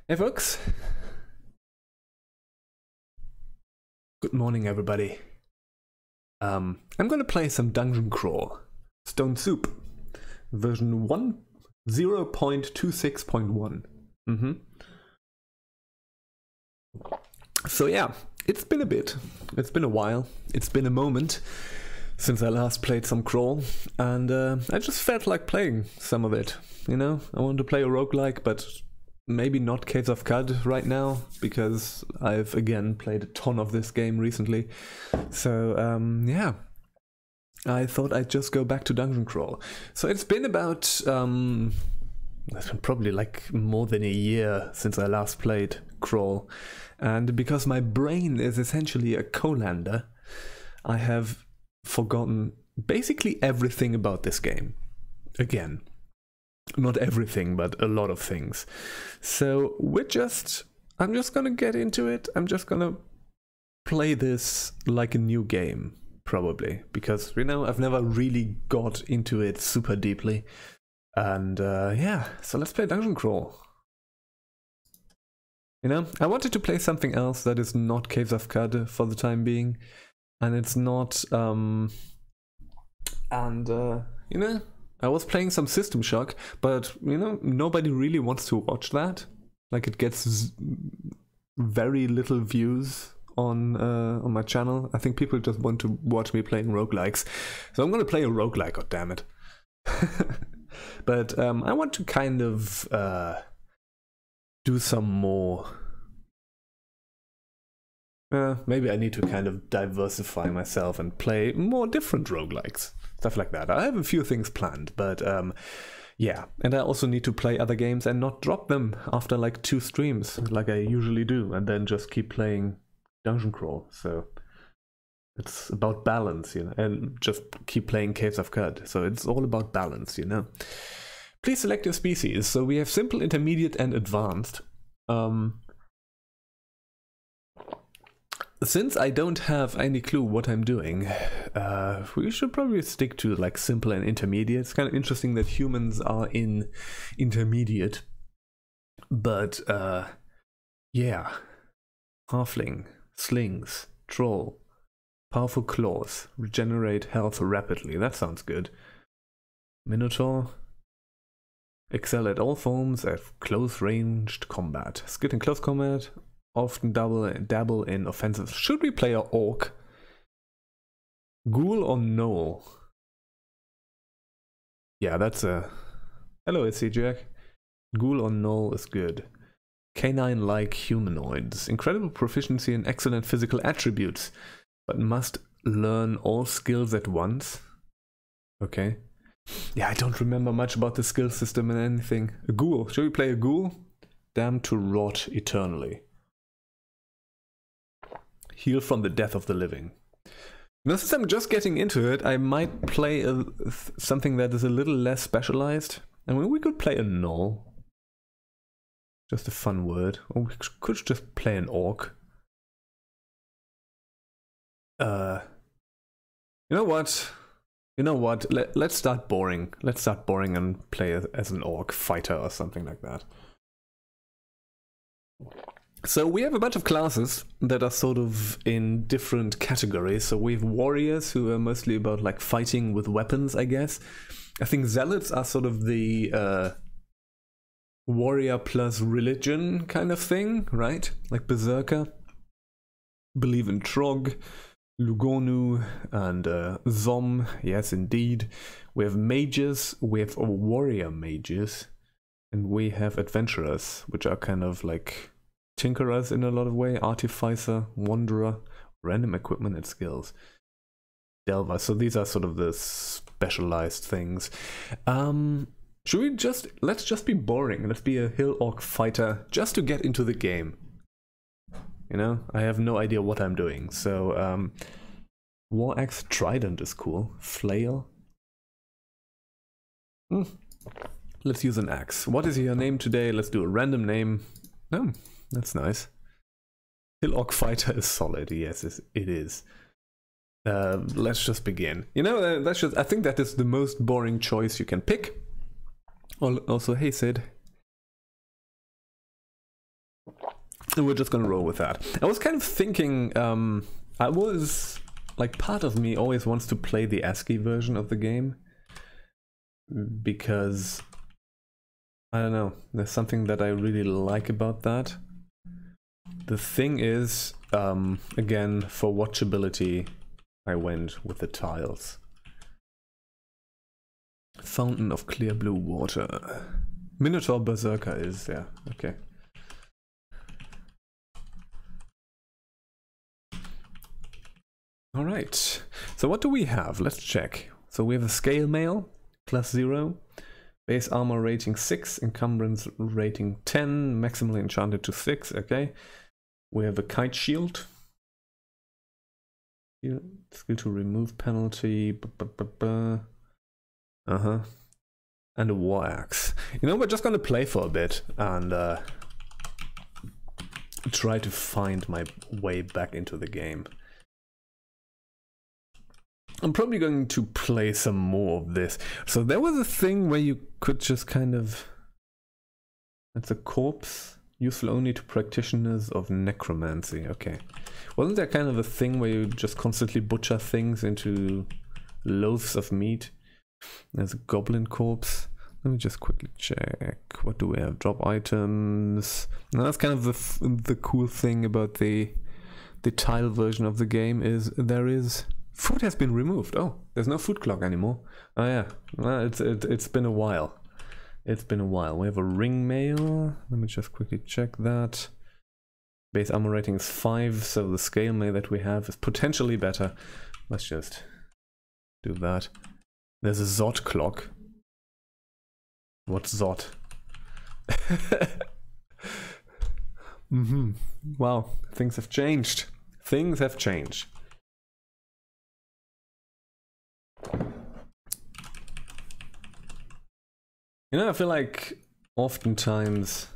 Hey folks, good morning everybody. I'm gonna play some Dungeon Crawl, Stone Soup, version 1.0.26.1. So yeah, it's been a bit, it's been a while, it's been a moment since I last played some Crawl, and I just felt like playing some of it, you know? I wanted to play a roguelike, but maybe not Caves of Cud right now, because I've again played a ton of this game recently. So yeah, I thought I'd just go back to Dungeon Crawl. So it's been about, it's been probably like more than a year since I last played Crawl. And because my brain is essentially a colander, I have forgotten basically everything about this game. Again. Not everything, but a lot of things. So I'm just gonna get into it. I'm just gonna play this like a new game, probably. Because, you know, I've never really got into it super deeply. And yeah, so let's play Dungeon Crawl. You know, I wanted to play something else that is not Caves of Cud for the time being. And it's not, you know, I was playing some System Shock, but, you know, nobody really wants to watch that. Like, it gets very little views on my channel. I think people just want to watch me playing roguelikes. So I'm going to play a roguelike, goddammit. But I want to kind of do some more... maybe I need to kind of diversify myself and play more different roguelikes. Stuff like that. I have a few things planned, but yeah. And I also need to play other games and not drop them after like 2 streams, like I usually do, and then just keep playing Dungeon Crawl. So it's about balance, you know, and just keep playing Caves of Cud. So it's all about balance, you know. Please select your species. So we have simple, intermediate, and advanced. Since I don't have any clue what I'm doing, we should probably stick to like simple and intermediate. It's kind of interesting that humans are in intermediate, but yeah, halfling, slings, troll, powerful claws, regenerate health rapidly. That sounds good. Minotaur, excel at all forms of close-ranged combat. Skilled in close combat. Often dabble in offensive. Should we play a orc? Ghoul or gnoll? Yeah, that's a... Hello, it's Jack. Ghoul or gnoll is good. Canine-like humanoids. Incredible proficiency and excellent physical attributes, but must learn all skills at once. Okay. Yeah, I don't remember much about the skill system and anything. A ghoul. Should we play a ghoul? Damned to rot eternally. Heal from the death of the living. Now, since I'm just getting into it, I might play something that is a little less specialized. I mean, we could play a gnoll. Just a fun word. Or we could just play an orc. You know what? You know what? Let's start boring. Let's start boring and play as an orc fighter or something like that. So we have a bunch of classes that are sort of in different categories. So we have warriors who are mostly about like fighting with weapons, I guess. I think zealots are sort of the warrior plus religion kind of thing, right? Like berserker. Believe in Trog, Lugonu, and Zom. Yes, indeed. We have mages, we have warrior mages, and we have adventurers, which are kind of like... tinkerers in a lot of way, artificer, wanderer, random equipment and skills, delver. So these are sort of the specialized things. Should we let's just be boring. Let's be a hill orc fighter just to get into the game. You know, I have no idea what I'm doing. So war axe trident is cool. Flail. Let's use an axe. What is your name today? Let's do a random name. Oh, that's nice. Hill Orc Fighter is solid. Yes, it is. Let's just begin. You know, I think that is the most boring choice you can pick. Also, hey Sid. we're just gonna roll with that. I was kind of thinking, I was, like, part of me always wants to play the ASCII version of the game, because, I don't know, there's something that I really like about that. The thing is, again, for watchability, I went with the tiles. Fountain of clear blue water. Minotaur Berserker is, yeah, okay. Alright, so what do we have? Let's check. So we have a scale mail, class 0, base armor rating 6, encumbrance rating 10, maximally enchanted to 6, okay. We have a kite shield. Skill to remove penalty. Uh-huh. And a war axe. You know, we're just gonna play for a bit and try to find my way back into the game. I'm probably going to play some more of this. So there was a thing where you could just kind of... It's a corpse, useful only to practitioners of necromancy. Okay. Wasn't there kind of a thing where you just constantly butcher things into loaves of meat? There's a goblin corpse. Let me just quickly check. What do we have? Drop items. Now that's kind of the cool thing about the tile version of the game is there is... Food has been removed. Oh, there's no food clock anymore. Oh yeah, well, it's been a while. It's been a while. We have a ring mail. Let me just quickly check that. Base armor rating is 5, so the scale mail that we have is potentially better. Let's just do that. There's a Zod clock. What's Zod? Wow, things have changed. Things have changed. You know, I feel like oftentimes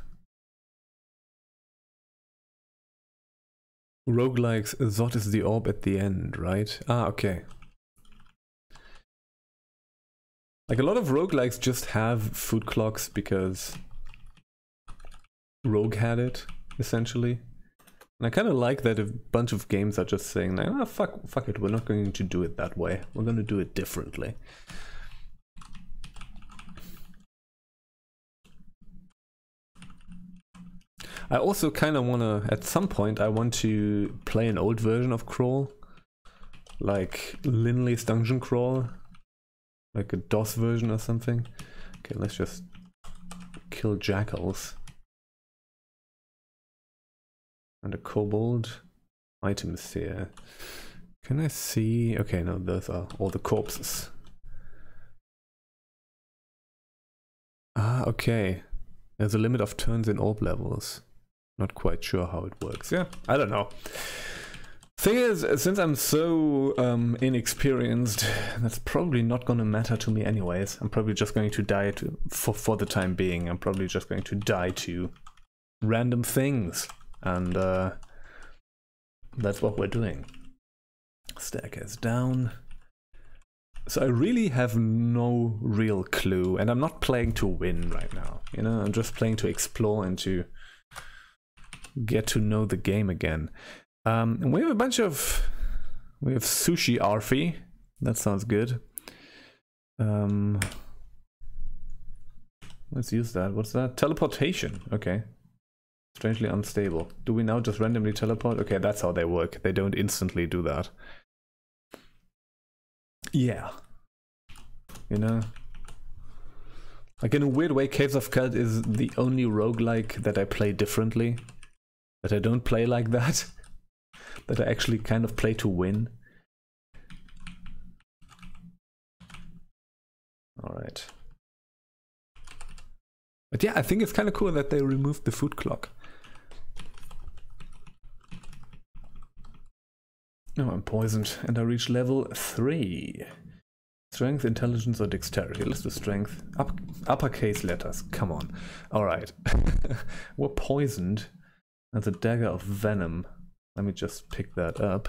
roguelikes, Zod is the orb at the end, right? Ah, okay. Like a lot of roguelikes just have food clocks because Rogue had it, essentially. And I kind of like that a bunch of games are just saying, like, oh, fuck it, we're not going to do it that way. We're going to do it differently. I also kind of want to, at some point, I want to play an old version of Crawl. Like Linley's Dungeon Crawl. Like a DOS version or something. Okay, let's just kill jackals. And a kobold. Items here. Can I see? Okay, no, those are all the corpses. Ah, okay. There's a limit of turns in orb levels. Not quite sure how it works. Yeah, I don't know. Thing is, since I'm so inexperienced, that's probably not gonna matter to me anyways. I'm probably just going to die for the time being. I'm probably just going to die to random things. And that's what we're doing. Staircase down. So I really have no real clue, and I'm not playing to win right now. You know, I'm just playing to explore and to get to know the game again. And we have a bunch of... We have Sushi Arfi. That sounds good. Let's use that. What's that? Teleportation. Okay. Strangely unstable. Do we now just randomly teleport? Okay, that's how they work. They don't instantly do that. Yeah. You know? Like in a weird way, Caves of Kelt is the only roguelike that I play differently. That I don't play like that. That I actually kind of play to win. Alright. But yeah, I think it's kind of cool that they removed the food clock. Oh, I'm poisoned and I reach level 3. Strength, intelligence, or dexterity. Let's do strength. Uppercase letters. Come on. Alright. We're poisoned. That's a dagger of venom. Let me just pick that up.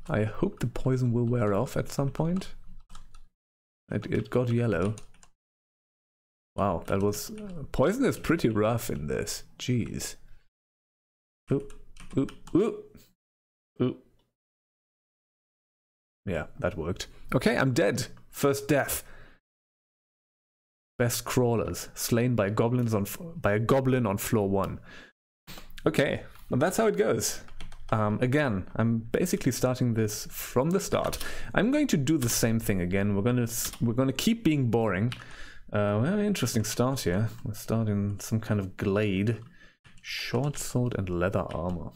I hope the poison will wear off at some point. It got yellow. Wow, that was... poison is pretty rough in this. Jeez. Ooh, ooh, ooh, ooh. Yeah, that worked. Okay, I'm dead. First death. Best crawlers slain by goblins by a goblin on floor 1. Okay, well, that's how it goes. Again, I'm basically starting this from the start. I'm going to do the same thing again. We're gonna keep being boring. Well, interesting start here. We're starting some kind of glade, short sword and leather armor.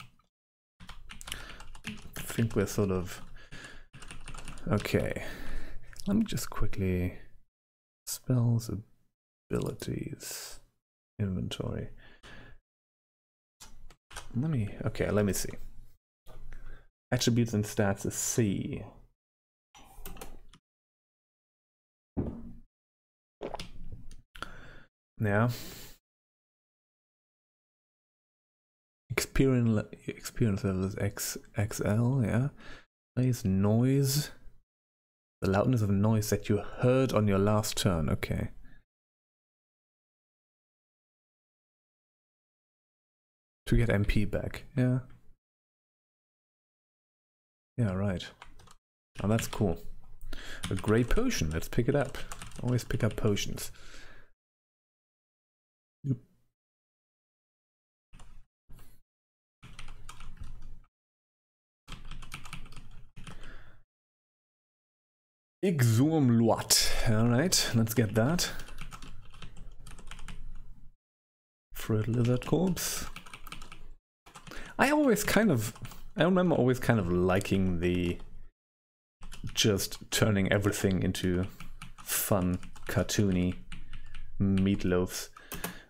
I think we're sort of okay. Let me just quickly spells, abilities, inventory. Let me see. Attributes and stats is C. Yeah. Experience level is XL, yeah. Plays noise. The loudness of noise that you heard on your last turn, okay. To get MP back, yeah. Yeah, right. Oh, that's cool. A grey potion, let's pick it up. Always pick up potions. Yep. Exurmluat. Alright, let's get that. Fruit lizard corpse. I remember always kind of liking the just turning everything into fun, cartoony meatloafs.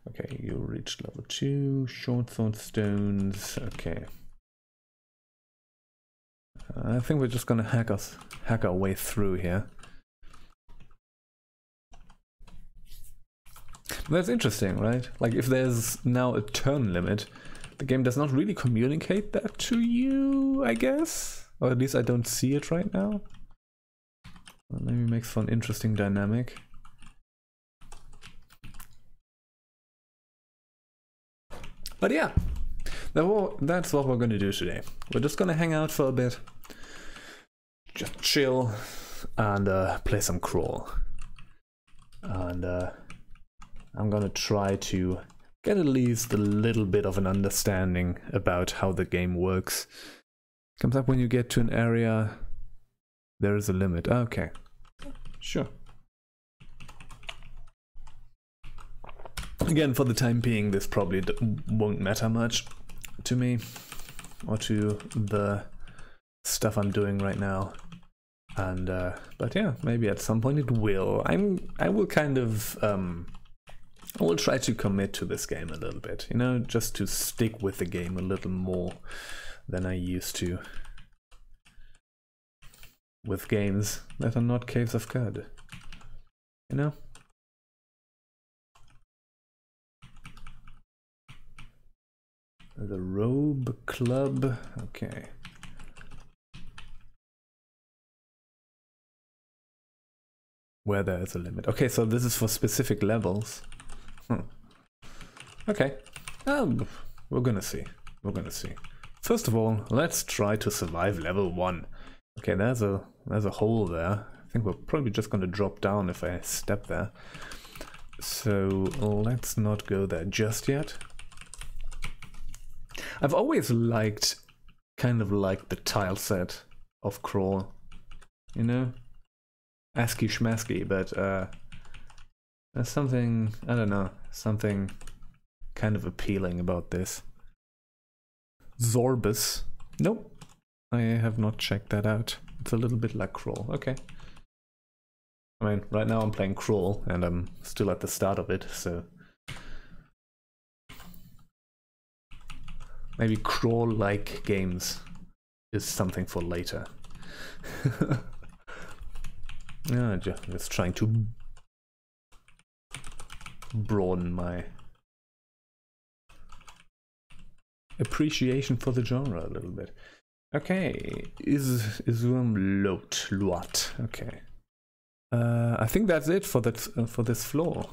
Okay, you reached level 2, short sword stones, okay. I think we're just gonna hack our way through here. That's interesting, right? Like if there's now a turn limit, the game does not really communicate that to you, I guess? Or at least I don't see it right now. Well, maybe makes for an interesting dynamic. But yeah, that's what we're gonna do today. We're just gonna hang out for a bit, just chill, and play some crawl. And I'm gonna try to get at least a little bit of an understanding about how the game works. Comes up when you get to an area, there is a limit. Okay, sure. Again, for the time being, this probably won't matter much to me or to the stuff I'm doing right now. And but yeah, maybe at some point it will. I will kind of I will try to commit to this game a little bit, you know, just to stick with the game a little more than I used to with games that are not Caves of God, you know? The Robe Club, okay. Where there is a limit. Okay, so this is for specific levels. Okay, we're gonna see. We're gonna see. First of all, let's try to survive level 1. Okay, there's a hole there. I think we're probably just gonna drop down if I step there. So let's not go there just yet. I've always liked, kind of like the tile set of Crawl, you know? ASCII schmasky, but there's something, I don't know, something kind of appealing about this. Zorbus. Nope. I have not checked that out. It's a little bit like Crawl. Okay. I mean, right now I'm playing Crawl and I'm still at the start of it, so maybe Crawl-like games is something for later. Yeah, just trying to broaden my appreciation for the genre a little bit. Okay, Exurmluat. Okay. I think that's it for that for this floor.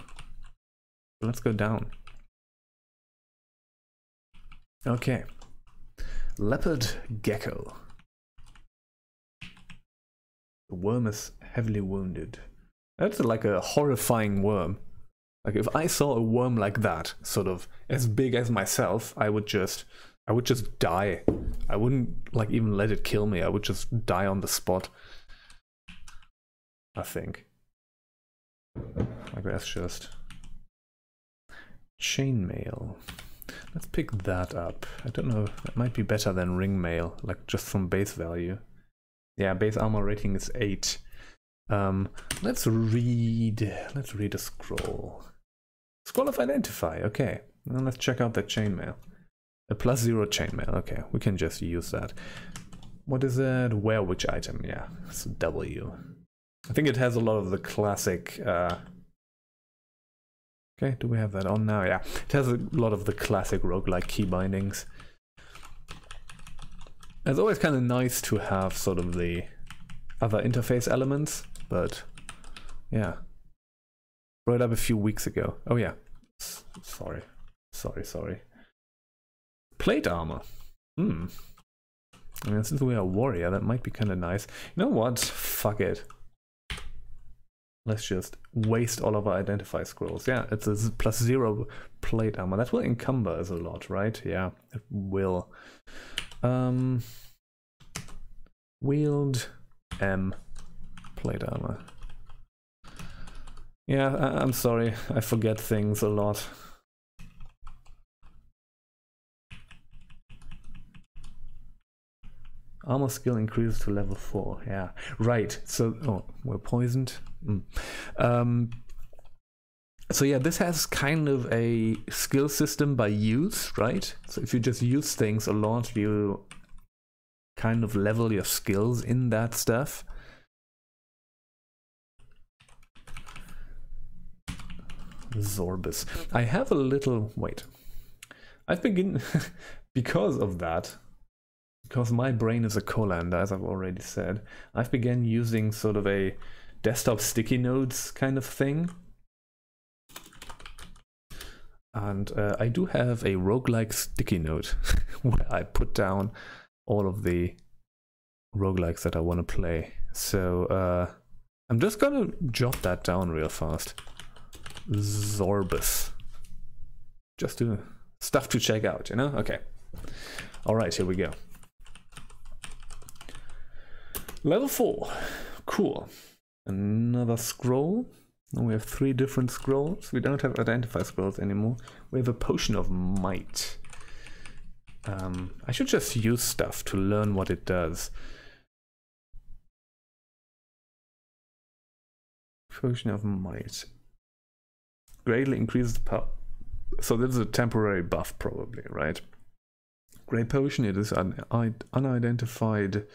Let's go down. Okay, Leopard gecko. The worm is heavily wounded. That's like a horrifying worm. Like if I saw a worm like that, sort of as big as myself, I would just die. I wouldn't like even let it kill me. I would just die on the spot. I think. Like that's just chainmail. Let's pick that up. I don't know. It might be better than ring mail, like just from base value. Yeah, base armor rating is 8. Let's read a scroll. Scroll of Identify, okay. Now let's check out that chainmail. A +0 chainmail, okay. We can just use that. What is that? Wear which item? Yeah, it's a W. I think it has a lot of the classic... Okay, do we have that on now? Yeah, it has a lot of the classic roguelike key bindings. It's always kind of nice to have sort of the other interface elements, but yeah. Brought it up a few weeks ago. Oh yeah, sorry. Plate armor. I mean, since we are a warrior, that might be kind of nice. You know what? Fuck it. Let's just waste all of our identify scrolls. Yeah, it's a +0 plate armor. That will encumber us a lot, right? Yeah, it will. Wield M plate armor. Yeah, I'm sorry. I forget things a lot. Armor skill increases to level 4. Yeah, right. So, oh, we're poisoned. So yeah, this has kind of a skill system by use, right? So if you just use things a lot, you kind of level your skills in that stuff. Zorbus. I have a little... Wait. I've begun... because of that... Because my brain is a colander, as I've already said, I've begun using sort of a desktop sticky notes kind of thing. And I do have a roguelike sticky note where I put down all of the roguelikes that I want to play. So I'm just gonna jot that down real fast. Zorbus. Just to stuff to check out, you know? Okay. Alright, here we go. Level 4. Cool. Another scroll. Now we have 3 different scrolls. We don't have identify scrolls anymore. We have a potion of might. I should just use stuff to learn what it does. Potion of might. Greatly increases the power. So this is a temporary buff probably, right? Great potion, it is unidentified.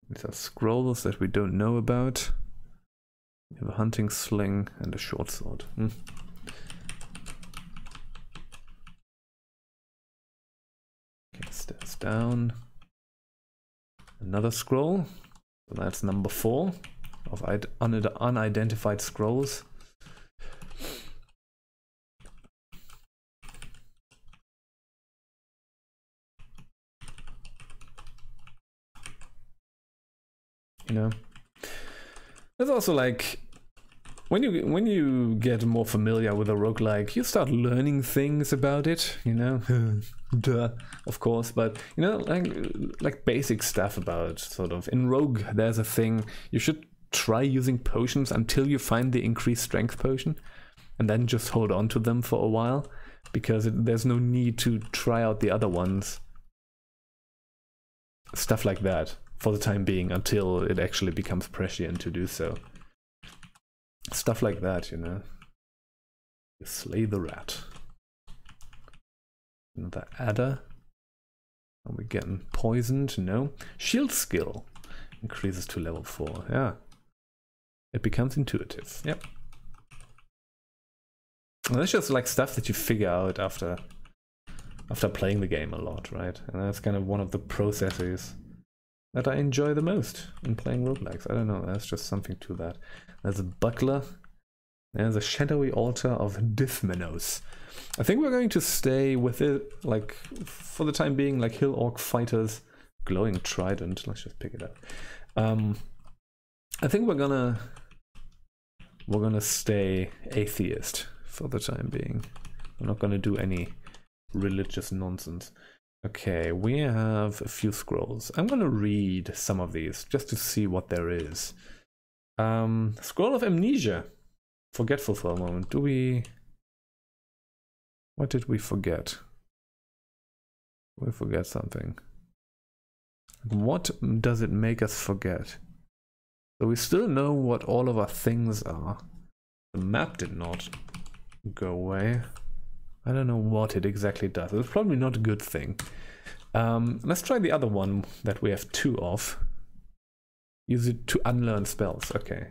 These are scrolls that we don't know about. We have a hunting sling and a short sword. Okay, stairs down. Another scroll. So that's number 4 of unidentified scrolls. You know, it's also like when you get more familiar with a roguelike, you start learning things about it, you know. Duh, of course, but you know, like basic stuff about sort of in Rogue there's a thing you should try using potions until you find the increased strength potion and then just hold on to them for a while, because there's no need to try out the other ones. Stuff like that. For the time being, until it actually becomes prescient to do so. Stuff like that, you know. You slay the rat. Another adder. Are we getting poisoned? No. Shield skill increases to level 4. Yeah. It becomes intuitive. Yep. And that's just like stuff that you figure out after playing the game a lot, right? And that's kind of one of the processes that I enjoy the most in playing roguelikes. I don't know, that's just something to that. There's a butler. There's a shadowy altar of Dithmenos. I think we're going to stay with it, like, for the time being, like Hill Orc Fighters. Glowing Trident, let's just pick it up. I think we're gonna stay atheist for the time being. We're not gonna do any religious nonsense. Okay, we have a few scrolls. I'm gonna read some of these just to see what there is. Scroll of Amnesia. Forgetful for a moment. What did we forget? We forget something. What does it make us forget? So we still know what all of our things are. The map did not go away. I don't know what it exactly does. It's probably not a good thing. Let's try the other one that we have 2 of. Use it to unlearn spells. Okay.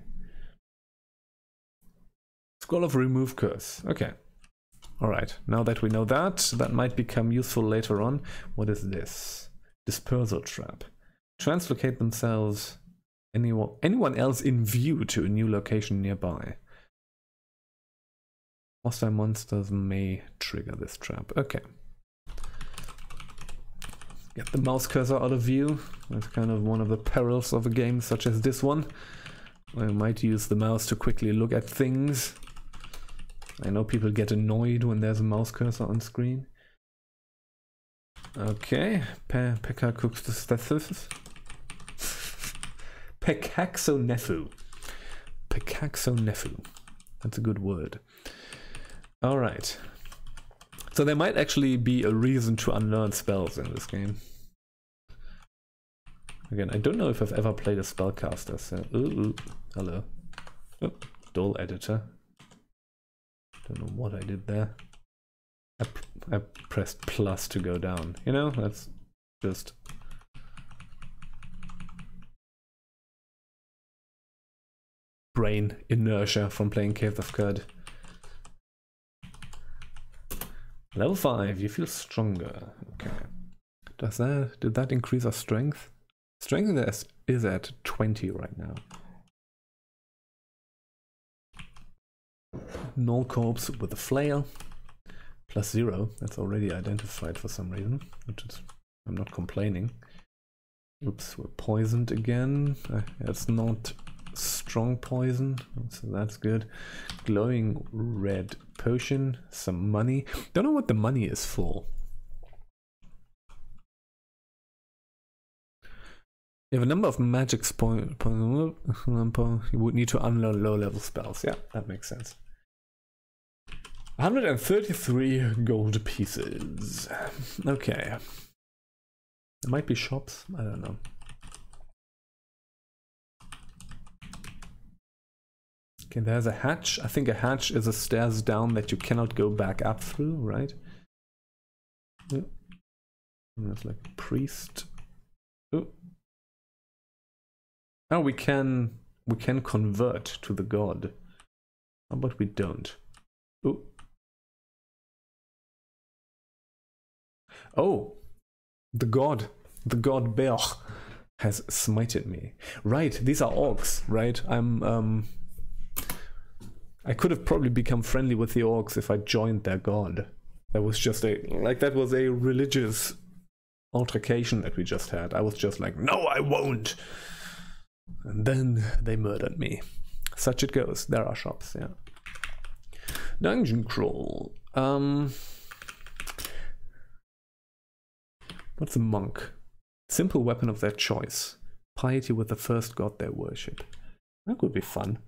Scroll of Remove Curse. Okay. Alright. Now that we know that, that might become useful later on. What is this? Dispersal Trap. Translocate themselves, anyone else in view, to a new location nearby. Hostile monsters may trigger this trap. Okay. Get the mouse cursor out of view. That's kind of one of the perils of a game such as this one. I might use the mouse to quickly look at things. I know people get annoyed when there's a mouse cursor on screen. Okay, Pekaxonefu. Pekaxonefu. That's a good word. Alright. So there might actually be a reason to unlearn spells in this game. Again, I don't know if I've ever played a spellcaster, so... hello. Oh, dull editor. Don't know what I did there. I pressed plus to go down. You know, that's just... brain inertia from playing Cave of Khud. Level 5, you feel stronger. Okay. Did that increase our strength? Strength is at 20 right now. Null corpse with a flail. +0, that's already identified for some reason, which is, I'm not complaining. Oops, we're poisoned again. It's not strong poison, so that's good. Glowing red potion, some money. Don't know what the money is for. You have a number of magic points. You would need to unlearn low-level spells. Yeah, that makes sense. 133 gold pieces. Okay. There might be shops. I don't know. Okay, there's a hatch. I think a hatch is a stairs down that you cannot go back up through, right? Yeah. There's like a priest. Oh. Oh, we can convert to the god. How about we don't? Oh. Oh, the god Bear has smited me. Right, these are orcs, right? I could have probably become friendly with the orcs if I joined their god. That was just that was a religious altercation that we just had. I was just like, no, I won't. And then they murdered me. Such it goes. There are shops, yeah. Dungeon crawl. What's a monk? Simple weapon of their choice. Piety with the first god they worship. That could be fun.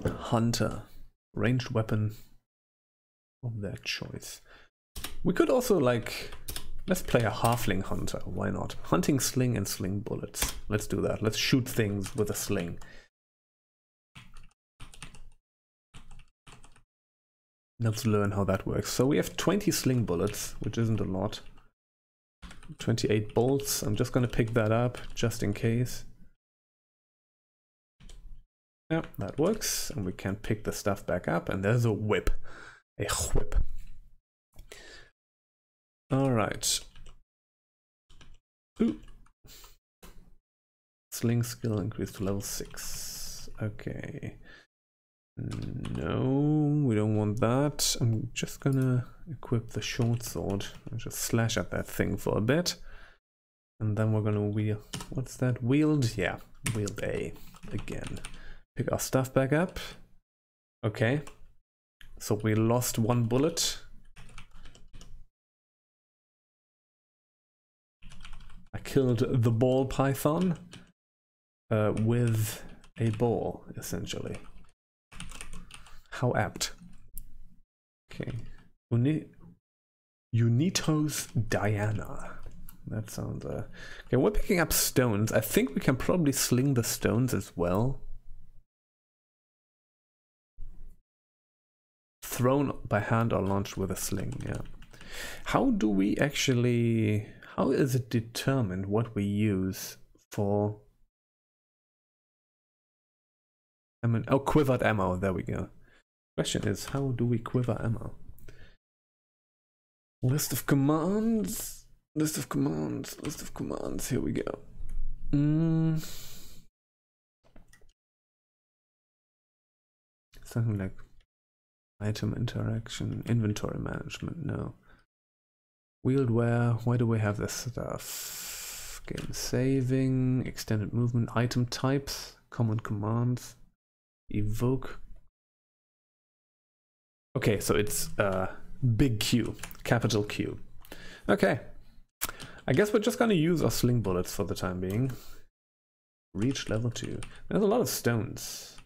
Hunter. Ranged weapon of their choice. We could also, like... Let's play a halfling hunter. Why not? Hunting sling and sling bullets. Let's do that. Let's shoot things with a sling. Let's learn how that works. So we have 20 sling bullets, which isn't a lot. 28 bolts. I'm just going to pick that up, just in case. Yeah, that works. And we can pick the stuff back up. And there's a whip. A whip. Alright. Ooh. Sling skill increased to level 6. Okay. No, we don't want that. I'm just gonna equip the short sword and just slash at that thing for a bit. And then we're gonna wield, what's that? Wield? Yeah, wield A again. Pick our stuff back up. Okay. So we lost one bullet. I killed the ball python with a ball, essentially. How apt. Okay. Unitos Diana. That sounds... Okay, we're picking up stones. I think we can probably sling the stones as well. Thrown by hand or launched with a sling, yeah. How do we actually... How is it determined what we use for... I mean, oh, quivered ammo, there we go. Question is, how do we quiver ammo? List of commands, list of commands, list of commands, here we go. Something like item interaction, inventory management, no. Wield where do we have this stuff? Game saving, extended movement, item types, common commands, evoke. Okay, so it's big Q, capital Q. Okay, I guess we're just gonna use our sling bullets for the time being. Reach level 2. There's a lot of stones.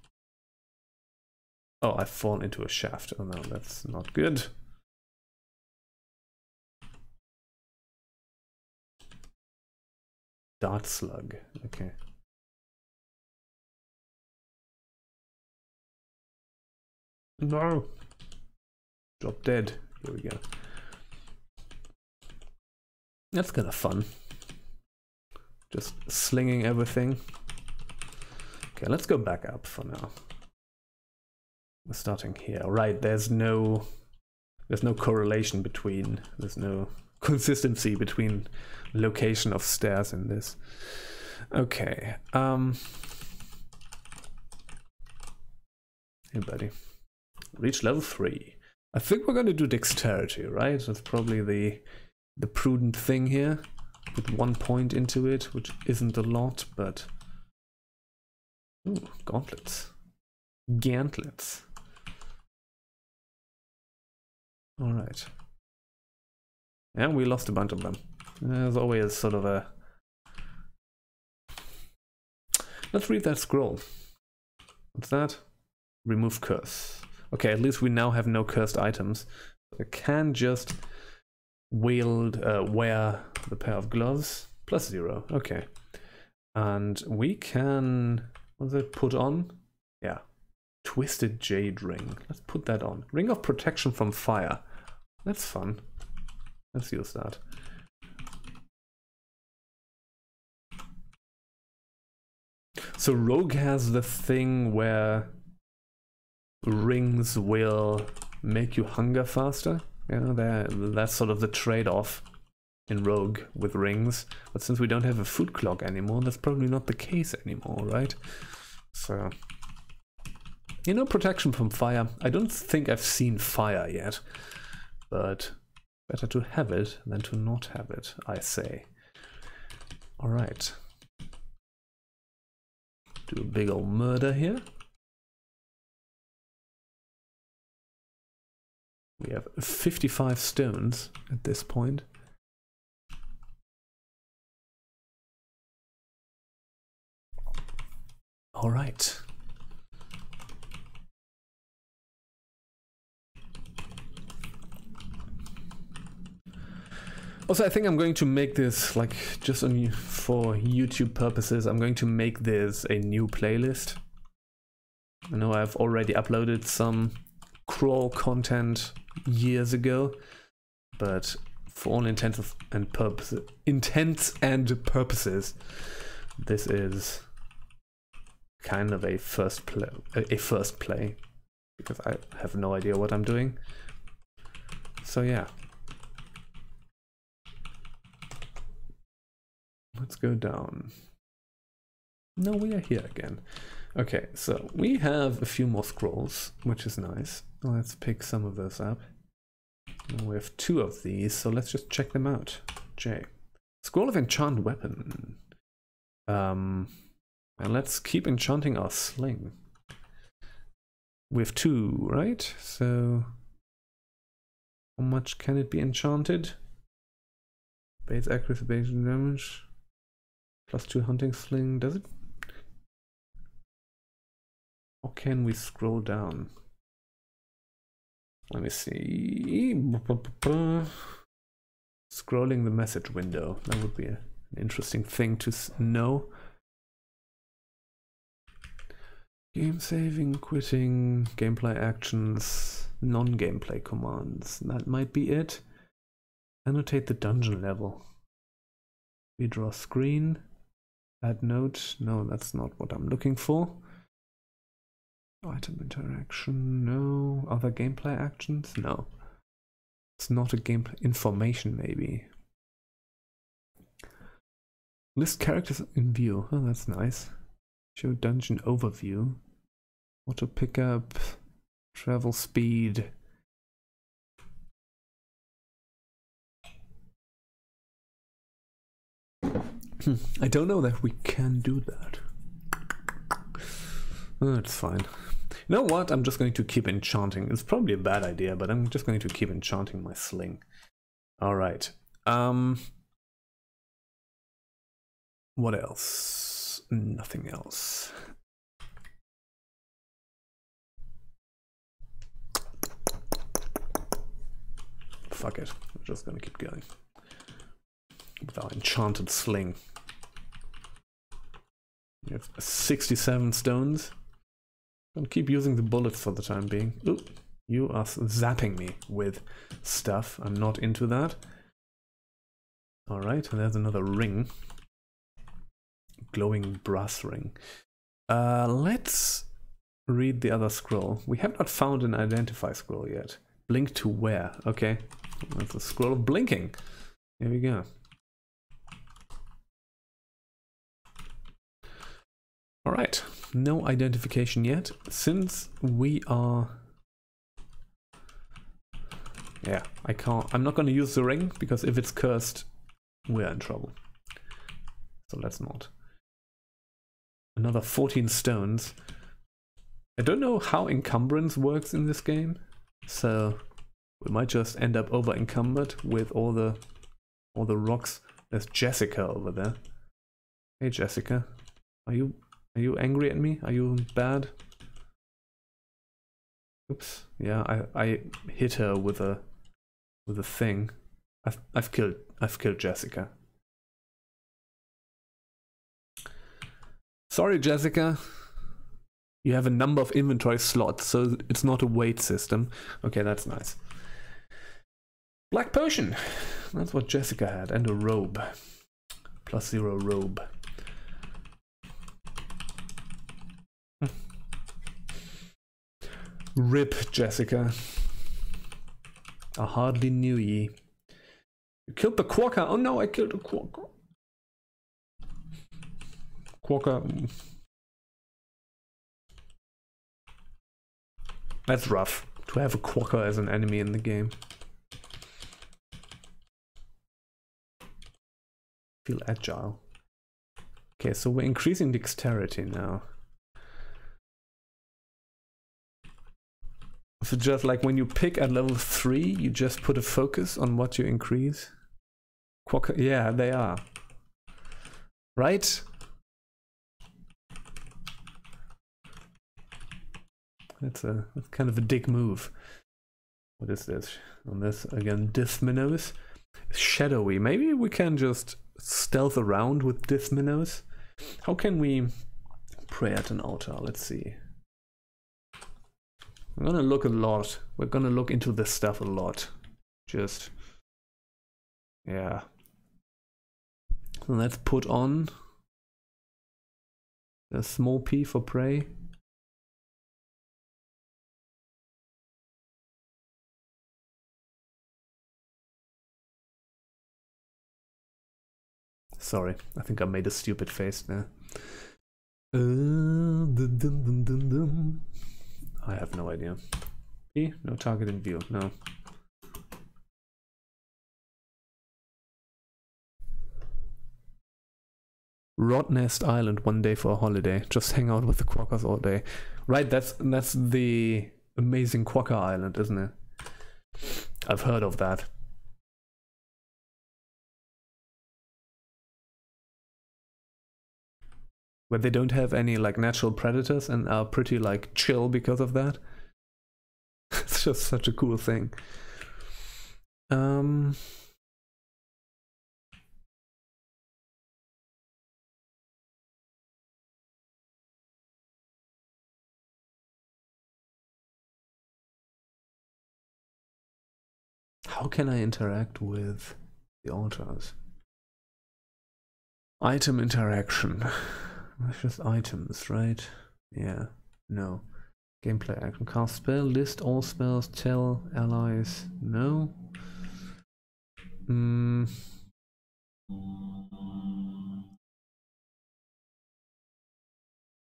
Oh, I've fallen into a shaft. Oh no, that's not good. Dart slug, okay. No! Drop dead. Here we go. That's kind of fun. Just slinging everything. Okay, let's go back up for now. We're starting here. Right, there's no correlation between, there's no consistency between location of stairs in this. Okay. Hey buddy. Reach level 3. I think we're gonna do dexterity, right? That's probably the prudent thing here. With 1 point into it, which isn't a lot, but... Ooh, gauntlets. Gantlets. Alright. And we lost a bunch of them. There's always sort of a... Let's read that scroll. What's that? Remove curse. Okay, at least we now have no cursed items. I can just wield, wear the pair of gloves. +0, okay. And we can, what's it, put on? Yeah. Twisted Jade Ring. Let's put that on. Ring of Protection from Fire. That's fun. Let's use that. So Rogue has the thing where rings will make you hunger faster. Yeah, that's sort of the trade-off in Rogue with rings. But since we don't have a food clock anymore, that's probably not the case anymore, right? So, you know, protection from fire. I don't think I've seen fire yet, but better to have it than to not have it, I say. All right. Do a big old murder here. We have 55 stones at this point. All right. Also, I think I'm going to make this, like, just for YouTube purposes, I'm going to make this a new playlist. I know I've already uploaded some crawl content years ago, but for all intents and purposes, this is kind of a first play, because I have no idea what I'm doing. So yeah, let's go down. No, we are here again. Okay, so we have a few more scrolls, which is nice. Let's pick some of those up. And we have 2 of these, so let's just check them out. J. Scroll of Enchant Weapon. And let's keep enchanting our sling. We have 2, right? So how much can it be enchanted? Base accuracy, base damage. +2 hunting sling. Does it? Or can we scroll down? Let me see. Scrolling the message window. That would be an interesting thing to know. Game saving, quitting, gameplay actions, non-gameplay commands. That might be it. Annotate the dungeon level. Redraw screen. Add note. No, that's not what I'm looking for. Item interaction. No. Other gameplay actions? No. It's not a gameplay. Information, maybe. List characters in view. Oh, that's nice. Show dungeon overview. Auto pickup. Travel speed. I don't know that we can do that. Oh, it's fine. You know what? I'm just going to keep enchanting. It's probably a bad idea, but I'm just going to keep enchanting my sling. Alright. What else? Nothing else. Fuck it. We're just gonna keep going. With our enchanted sling. We have 67 stones. I'll keep using the bullets for the time being. Ooh, you are zapping me with stuff. I'm not into that. Alright, and there's another ring. Glowing brass ring. Let's read the other scroll. We have not found an identify scroll yet. Blink to where? Okay. That's a scroll of blinking. Here we go. Alright, no identification yet, since we are... Yeah, I'm not going to use the ring, because if it's cursed, we're in trouble. So let's not. Another 14 stones. I don't know how encumbrance works in this game, so we might just end up over encumbered with all the rocks. There's Jessica over there. Hey Jessica, are you angry at me? Are you bad? Oops. Yeah, I hit her with a thing. I've killed Jessica. Sorry, Jessica. You have a number of inventory slots, so it's not a weight system. Okay, that's nice. Black potion. That's what Jessica had, and a robe. +0 robe. Rip, Jessica. I hardly knew ye. You killed the quokka. Oh no, I killed a quokka. Quokka. That's rough, to have a quokka as an enemy in the game. Feel agile. Okay, so we're increasing dexterity now. So just like when you pick at level 3, you just put a focus on what you increase? Quokka, yeah, they are. Right? That's kind of a dick move. What is this? On this again, Dithminos. Shadowy. Maybe we can just stealth around with Dithminos. How can we pray at an altar? Let's see. I'm gonna look a lot. We're gonna look into this stuff a lot. Just, yeah. So let's put on a small P for pray. Sorry, I think I made a stupid face there. Dun, dun, dun, dun, dun. I have no idea. E? No target in view, no. Rod Nest Island one day for a holiday. Just hang out with the quackers all day. Right, that's the amazing Quacker Island, isn't it? I've heard of that. Where they don't have any like natural predators and are pretty like chill because of that. It's just such a cool thing. How can I interact with the altars? Item interaction. That's just items, right? Yeah. No. Gameplay action. Cast spell. List all spells. Tell allies. No.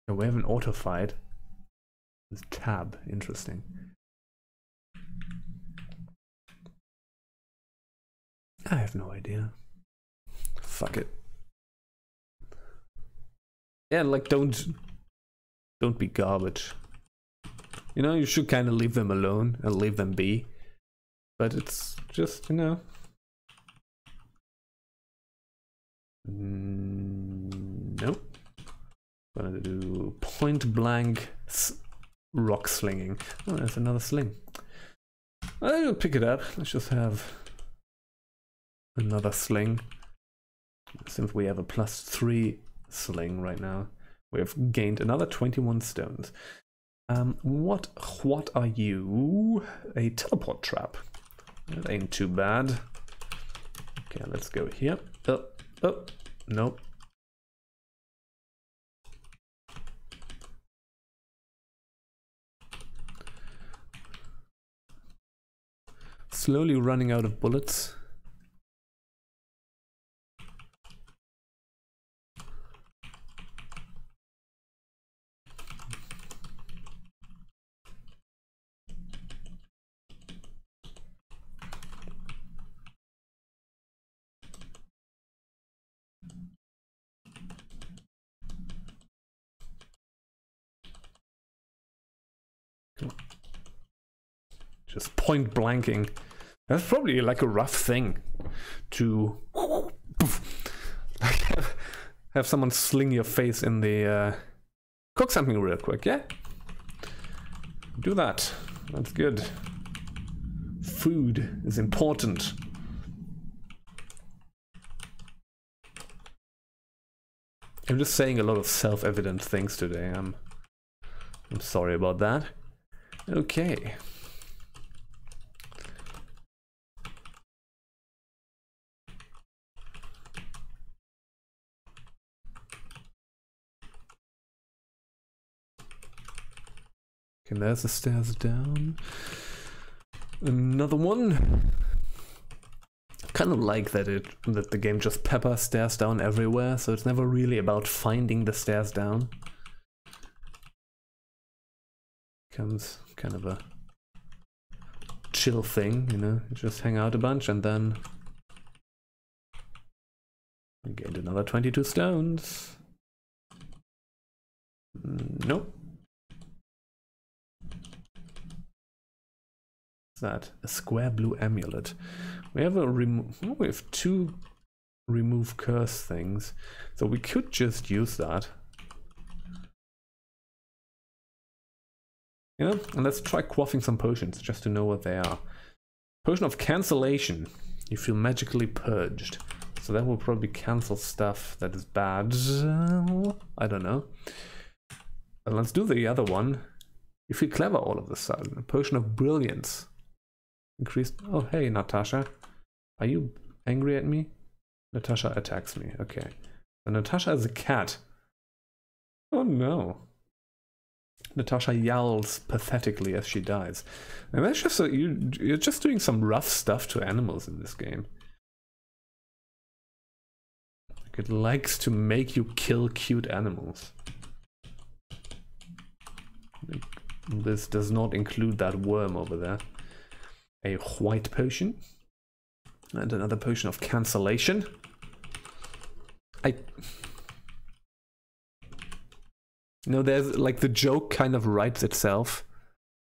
Oh, we have an auto fight. This tab. Interesting. I have no idea. Fuck it. Yeah, like don't be garbage. You know, you should kind of leave them alone and leave them be. But it's just, you know. Nope. I'm gonna do point blank rock slinging. Oh, there's another sling. I'll pick it up. Let's just have another sling. Since we have a +3 sling right now, we have gained another 21 stones. What are you? A teleport trap. That ain't too bad. Okay, let's go here. Oh, nope. Slowly running out of bullets. Just point blanking. That's probably like a rough thing to have someone sling your face in the cook something real quick, yeah? Do that. That's good. Food is important. I'm just saying a lot of self-evident things today. I'm sorry about that. Okay. Okay, there's the stairs down. Another one. Kind of like that the game just peppers stairs down everywhere, so it's never really about finding the stairs down. Becomes kind of a chill thing, you know. You just hang out a bunch and then we gained another 22 stones. Nope. That a square blue amulet. We have we have 2 remove curse things, so we could just use that, you know. And let's try quaffing some potions just to know what they are. Potion of Cancellation. You feel magically purged, so that will probably cancel stuff that is bad. I don't know. And let's do the other one. You feel clever all of a sudden. A Potion of Brilliance. Increased. Oh, hey, Natasha. Are you angry at me? Natasha attacks me. Okay. And Natasha is a cat. Oh no. Natasha yowls pathetically as she dies. And that's just you're just doing some rough stuff to animals in this game. Like it likes to make you kill cute animals. This does not include that worm over there. A white potion. And another potion of cancellation. There's like the joke kind of writes itself,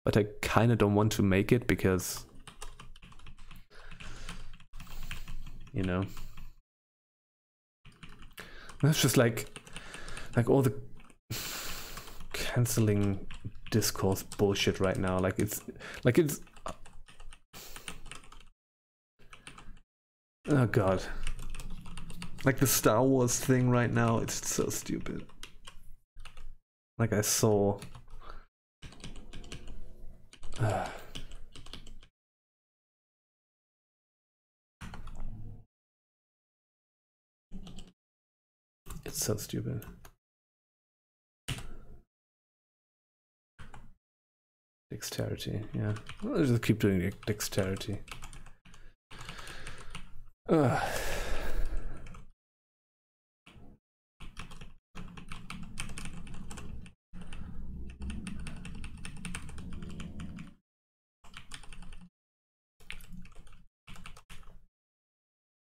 but I kind of don't want to make it because, you know, that's just like all the canceling discourse bullshit right now. Like it's oh god, like the Star Wars thing right now, it's so stupid. Like I saw it's so stupid. Dexterity, yeah. I'll just keep doing dexterity.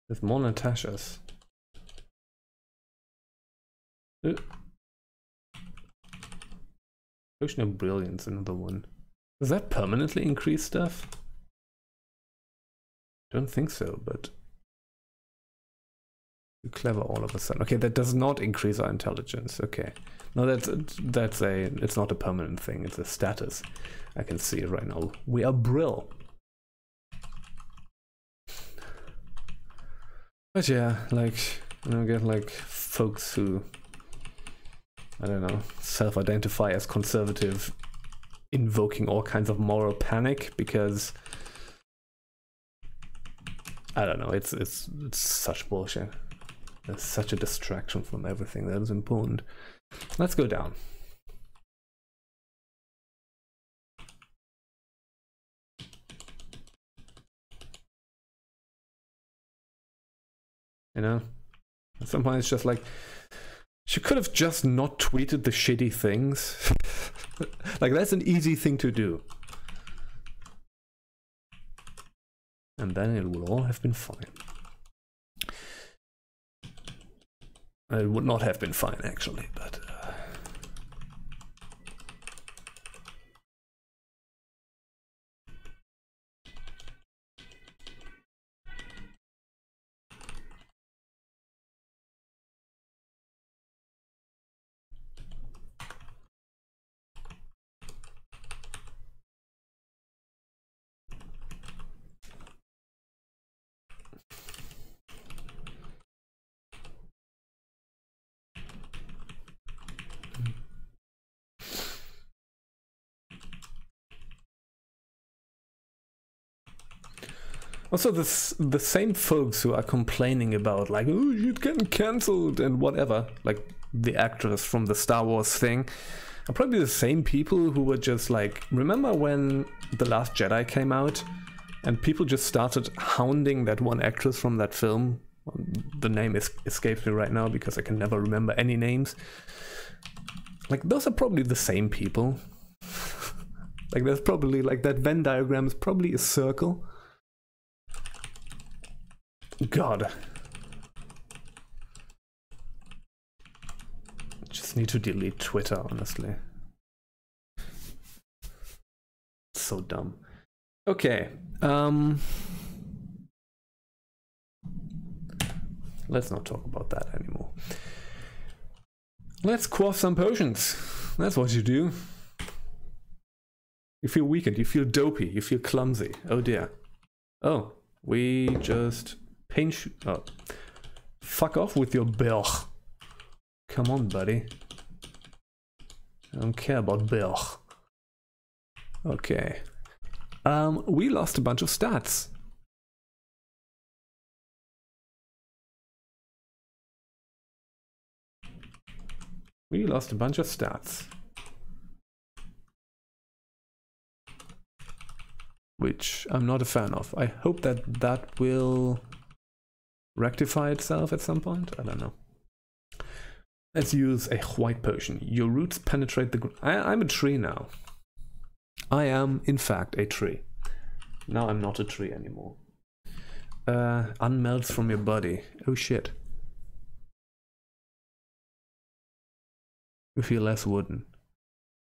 There's more Natashas. Potion of Brilliance, another one. Does that permanently increase stuff? Don't think so, but you're clever all of a sudden. Okay, that does not increase our intelligence. Okay, no, it's not a permanent thing. It's a status. I can see it right now. We are Brill. But yeah, like, you know, get like folks who, I don't know, self-identify as conservative, invoking all kinds of moral panic because, I don't know, it's such bullshit. It's such a distraction from everything that is important. Let's go down. You know, sometimes it's just like, she could have just not tweeted the shitty things. Like, that's an easy thing to do. And then it would all have been fine. It would not have been fine, actually, but... Also, the same folks who are complaining about, like, oh, you're getting cancelled and whatever, like the actress from the Star Wars thing, are probably the same people who were just like, remember when The Last Jedi came out and people just started hounding that one actress from that film? The name escapes me right now because I can never remember any names. Like, those are probably the same people. Like, there's probably, like, that Venn diagram is probably a circle. God. Just need to delete Twitter, honestly. It's so dumb. Okay. Let's not talk about that anymore. Let's quaff some potions. That's what you do. You feel weakened, you feel dopey, you feel clumsy. Oh dear. Oh, we just... pinch. Oh. Fuck off with your bill. Come on, buddy. I don't care about bill. Okay. We lost a bunch of stats. We lost a bunch of stats. Which I'm not a fan of. I hope that will rectify itself at some point. I don't know. Let's use a white potion. Your roots penetrate the ground. I'm a tree now. I am, in fact, a tree. Now I'm not a tree anymore. Unmelts from your body. Oh shit. You feel less wooden.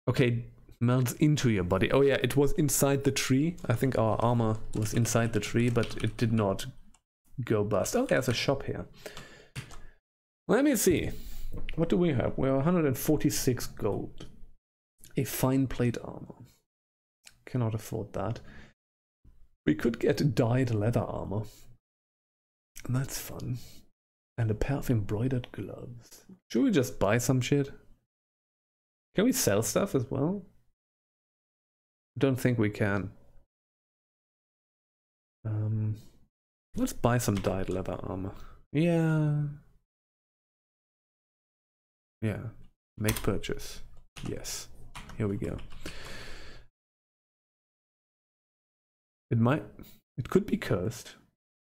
Okay, melts into your body. Oh yeah, it was inside the tree. I think our armor was inside the tree, but it did not go bust. Oh, there's a shop here. Let me see. What do we have? We have 146 gold. A fine plate armor. Cannot afford that. We could get dyed leather armor. That's fun. And a pair of embroidered gloves. Should we just buy some shit? Can we sell stuff as well? Don't think we can. Let's buy some dyed leather armor. Yeah. Yeah. Make purchase. Yes. Here we go. It could be cursed.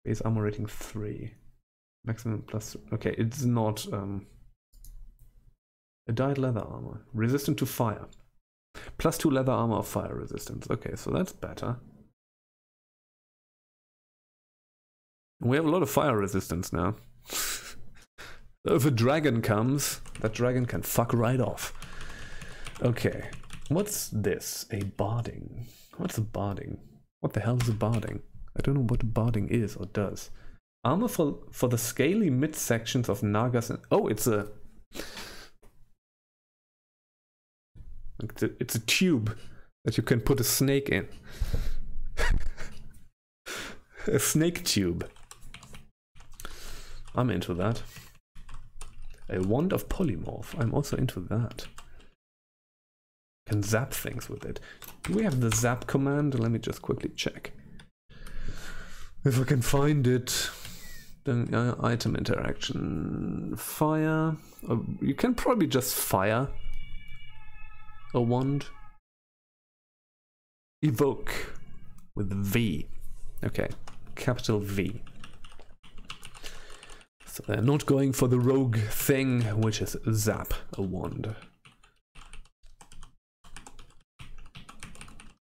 Base armor rating 3. Maximum plus. Okay, it's not a dyed leather armor. Resistant to fire. +2 leather armor of fire resistance. Okay, so that's better. We have a lot of fire resistance now. So if a dragon comes, that dragon can fuck right off. Okay, what's this? A barding. What's a barding? What the hell is a barding? I don't know what a barding is or does. Armor for the scaly midsections of Nagas and... Oh, it's a tube that you can put a snake in. A snake tube. I'm into that. A wand of polymorph. I'm also into that. Can zap things with it. Do we have the zap command? Let me just quickly check. If I can find it. Then item interaction. Fire. You can probably just fire a wand. Evoke with V. Okay, capital V. So they're not going for the rogue thing, which is zap a wand.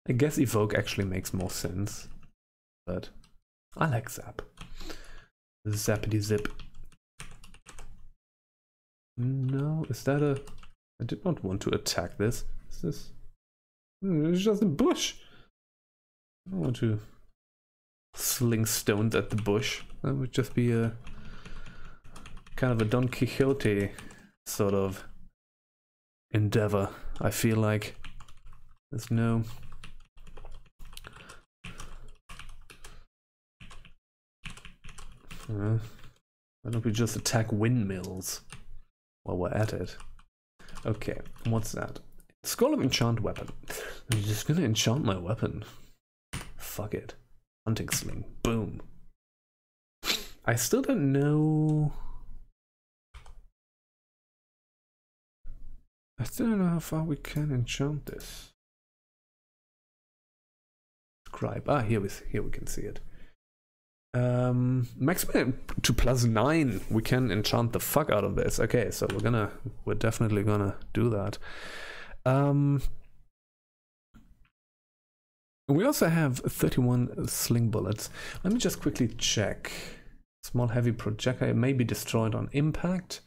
I guess evoke actually makes more sense, but I like zap. Zappity zip. No, is that a... I did not want to attack this. Is this... It's just a bush. I don't want to sling stones at the bush. That would just be a... kind of a Don Quixote sort of endeavor, I feel like. There's no... why don't we just attack windmills while we're at it? Okay, what's that? Skull of Enchant Weapon. I'm just gonna enchant my weapon. Fuck it. Hunting Sling. Boom. I still don't know... I still don't know how far we can enchant this. Scribe. Ah, here we can see it. Maximum to +9. We can enchant the fuck out of this. Okay, so we're definitely gonna do that. We also have 31 sling bullets. Let me just quickly check. Small heavy projectile may be destroyed on impact.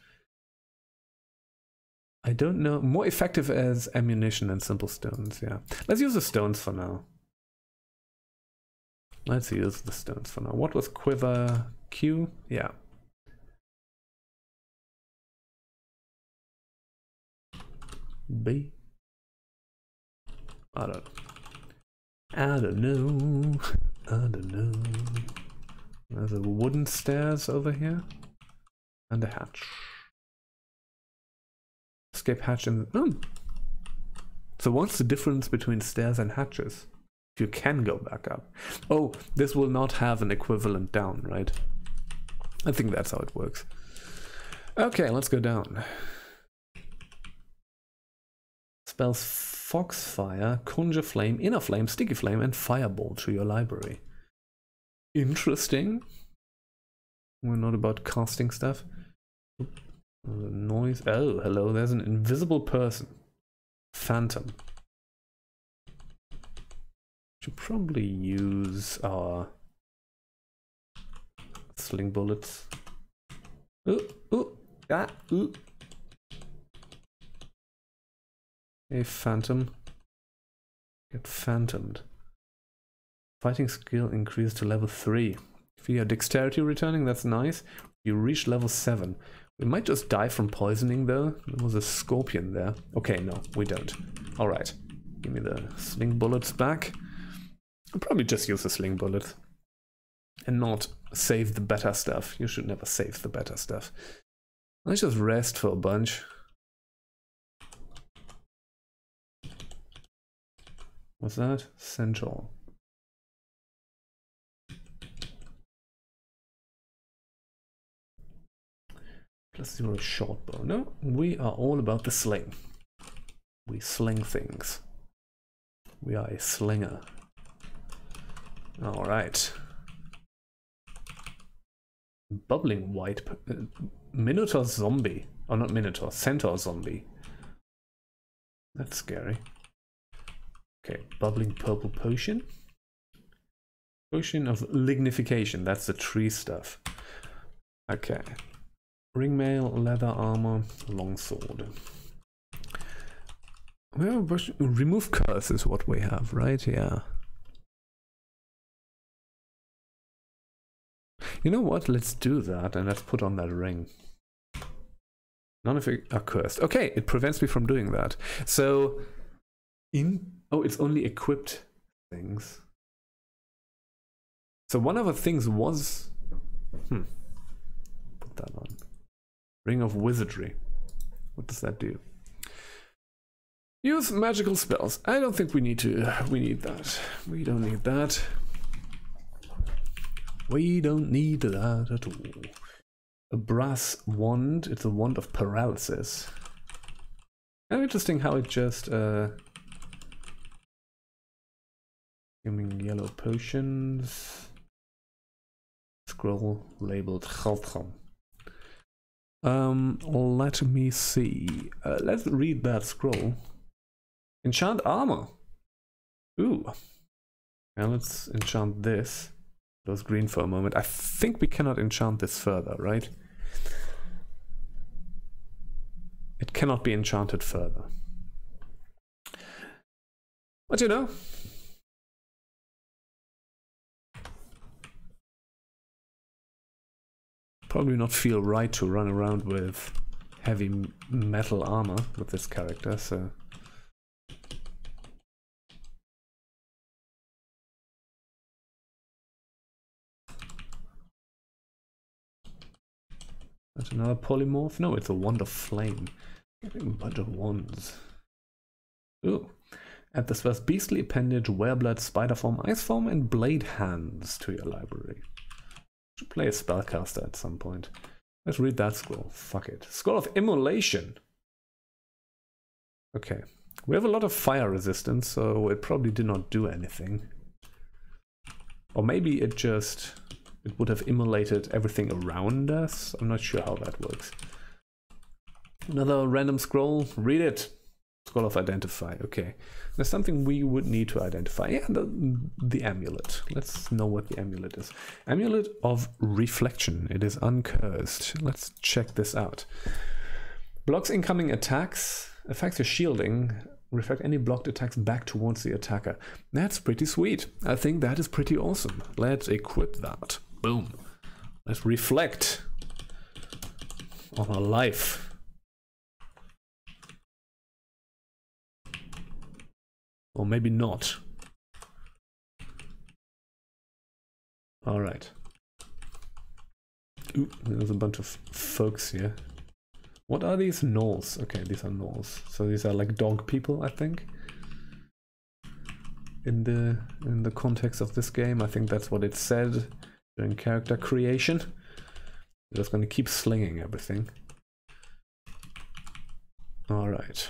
I don't know. More effective as ammunition than simple stones, yeah. Let's use the stones for now. Let's use the stones for now. What was quiver Q? Yeah. B? I don't know. There's a wooden stairs over here. And a hatch. Escape hatch in the... Oh. So what's the difference between stairs and hatches? You can go back up. Oh, this will not have an equivalent down, right? I think that's how it works. Okay, let's go down. Spells Foxfire, Conjure Flame, Inner Flame, Sticky Flame, and Fireball to your library. Interesting. We're not about casting stuff. Noise. Oh, hello, there's an invisible person. Phantom. Should probably use our sling bullets. Ooh, ooh, ah, ooh. Hey, Phantom. Get phantomed. Fighting skill increased to level 3. Via dexterity returning, that's nice. You reach level 7. We might just die from poisoning though. There was a scorpion there. Okay, no, we don't. Alright. Give me the sling bullets back. I'll probably just use the sling bullet. And not save the better stuff. You should never save the better stuff. Let's just rest for a bunch. What's that? Central. +0 short bow. No, we are all about the sling. We sling things. We are a slinger. Alright. Bubbling white. Minotaur zombie. Oh, not Minotaur. Centaur zombie. That's scary. Okay, bubbling purple potion. Potion of lignification. That's the tree stuff. Okay. Ringmail, leather armor, longsword. Well, remove curse is what we have, right? Yeah. You know what? Let's do that and let's put on that ring. None of it are cursed. Okay, it prevents me from doing that. So, oh, it's only equipped things. So one of the things was... Put that on. Ring of Wizardry. What does that do? Use magical spells. I don't think we need that. We don't need that. We don't need that at all. A brass wand. It's a wand of paralysis. Kind of interesting how it just... Giving yellow potions. Scroll labeled Chaltram. Let me see. Let's read that scroll. Enchant armor. Ooh. Now let's enchant this. It was green for a moment. I think we cannot enchant this further, right? It cannot be enchanted further. But you know. Probably not feel right to run around with heavy metal armor with this character, so... That's another polymorph? No, it's a wand of flame. Getting a bunch of wands. Ooh. Add this first beastly appendage, wereblood, spider form, ice form, and blade hands to your library. Should play a spellcaster at some point. Let's read that scroll. Fuck it. Scroll of Immolation. Okay. We have a lot of fire resistance, so it probably did not do anything. Or maybe it just... It would have immolated everything around us. I'm not sure how that works. Another random scroll. Read it. Scroll of Identify. Okay. There's something we would need to identify. Yeah, the amulet. Let's know what the amulet is. Amulet of Reflection. It is uncursed. Let's check this out. Blocks incoming attacks. Affects your shielding. Reflect any blocked attacks back towards the attacker. That's pretty sweet. I think that is pretty awesome. Let's equip that. Boom. Let's reflect on our life. Or maybe not. Alright. Ooh, there's a bunch of folks here. What are these? Gnolls. Okay, these are gnolls. So these are like dog people, I think. In the context of this game, I think that's what it said during character creation. We're just gonna keep slinging everything. Alright.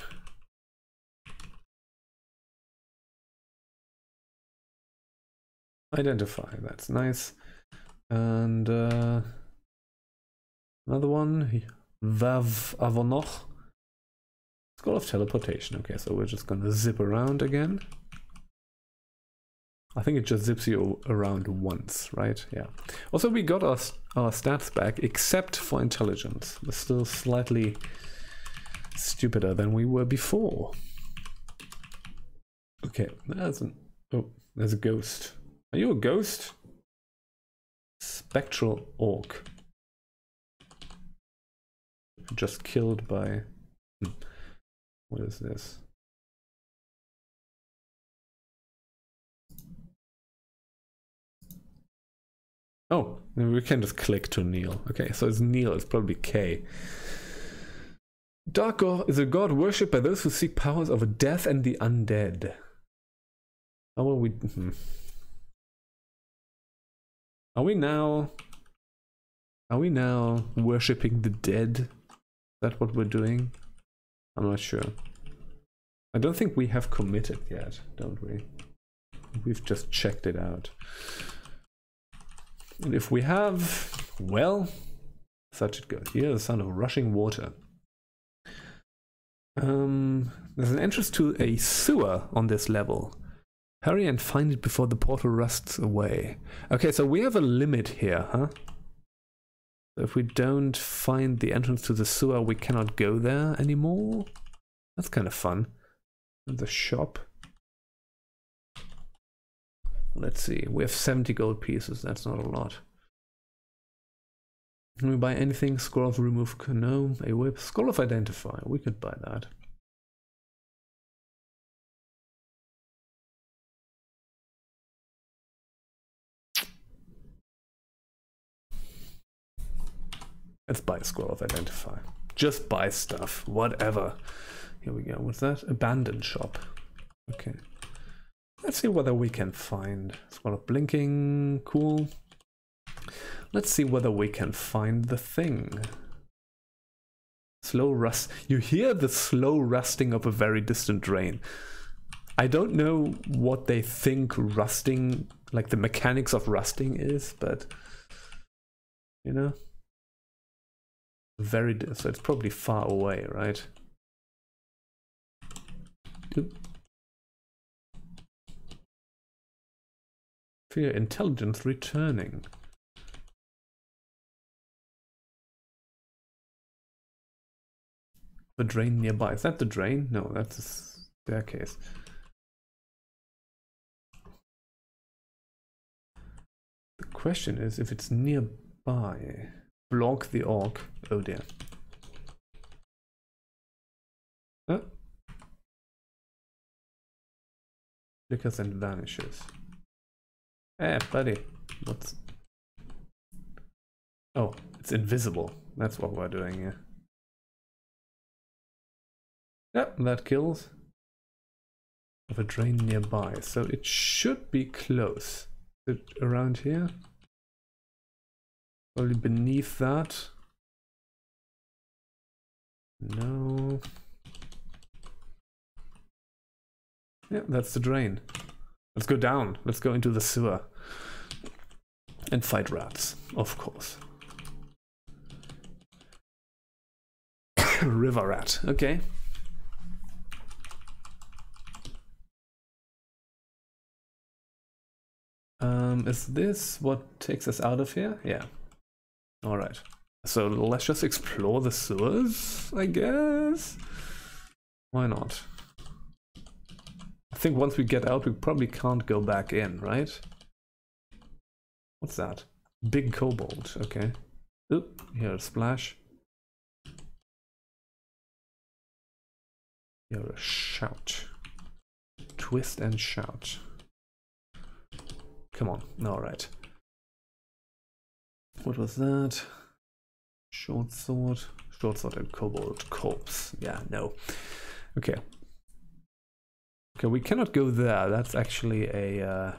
Identify, that's nice. And another one. Vav Avonoch. Scroll of Teleportation. Okay, so we're just gonna zip around again. I think it just zips you around once, right? Yeah. Also, we got our stats back, except for intelligence. We're still slightly stupider than we were before. Okay, there's a ghost. Are you a ghost? Spectral Orc. Just killed by... What is this? Oh, we can just click to kneel. Okay, so it's kneel, it's probably K. Dark God is a god worshipped by those who seek powers over death and the undead. How will we... Are we now worshipping the dead? Is that what we're doing? I'm not sure. I don't think we have committed yet, don't we? We've just checked it out. And if we have, well, such it goes. Here, the sound of rushing water. There's an entrance to a sewer on this level. Hurry and find it before the portal rusts away. Okay, so we have a limit here, huh? If we don't find the entrance to the sewer, we cannot go there anymore. That's kind of fun. The shop. Let's see, we have 70 gold pieces, that's not a lot. Can we buy anything? Scroll of remove, no. A whip, scroll of identify, we could buy that. Let's buy a scroll of identify. Just buy stuff, whatever. Here we go, what's that? Abandoned shop. Okay. Let's see whether we can find scroll of blinking, cool. Let's see whether we can find the thing. Slow rust. You hear the slow rusting of a very distant drain. I don't know what they think rusting, like the mechanics of rusting is, but you know, so it's probably far away, right? Oop. Feel intelligence returning. The drain nearby. Is that the drain? No, that's a staircase. The question is if it's nearby. Block the orc. Oh dear. Oh. Flickers and vanishes. Eh, buddy. What's... Oh, it's invisible. That's what we're doing here. Yep, that kills. Of a drain nearby, so it should be close. Is it around here? Probably beneath that. No. Yeah, that's the drain. Let's go down. Let's go into the sewer. And fight rats, of course. River rat, okay. Is this what takes us out of here? Yeah. Alright. So let's just explore the sewers, I guess? Why not? I think once we get out, we probably can't go back in, right? What's that? Big kobold, okay. Oop, here a splash. Here a shout. Twist and shout. Come on, alright. What was that? Short sword and kobold corpse. Yeah, no. Okay. Okay, we cannot go there. That's actually a...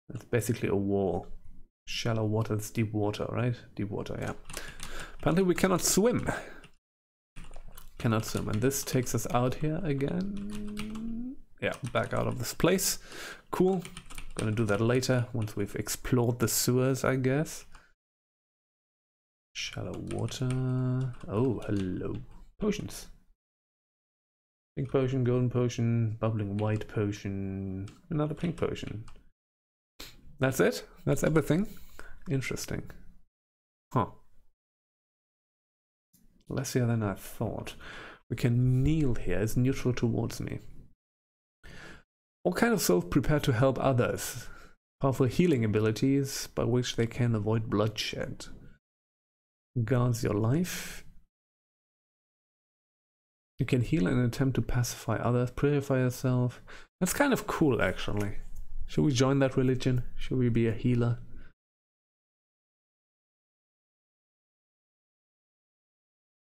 that's basically a wall. Shallow water, it's deep water, right? Deep water, yeah. Apparently we cannot swim. Cannot swim, and this takes us out here again. Yeah, back out of this place. Cool. Gonna do that later, once we've explored the sewers, I guess. color water. Oh, hello. Potions. Pink potion, golden potion, bubbling white potion, another pink potion. That's it? That's everything? Interesting. Huh. Less here than I thought. We can kneel here. It's neutral towards me. All kind of souls prepare to help others. Powerful healing abilities by which they can avoid bloodshed. Guards your life. You can heal and attempt to pacify others, purify yourself. That's kind of cool, actually. Should we join that religion? Should we be a healer?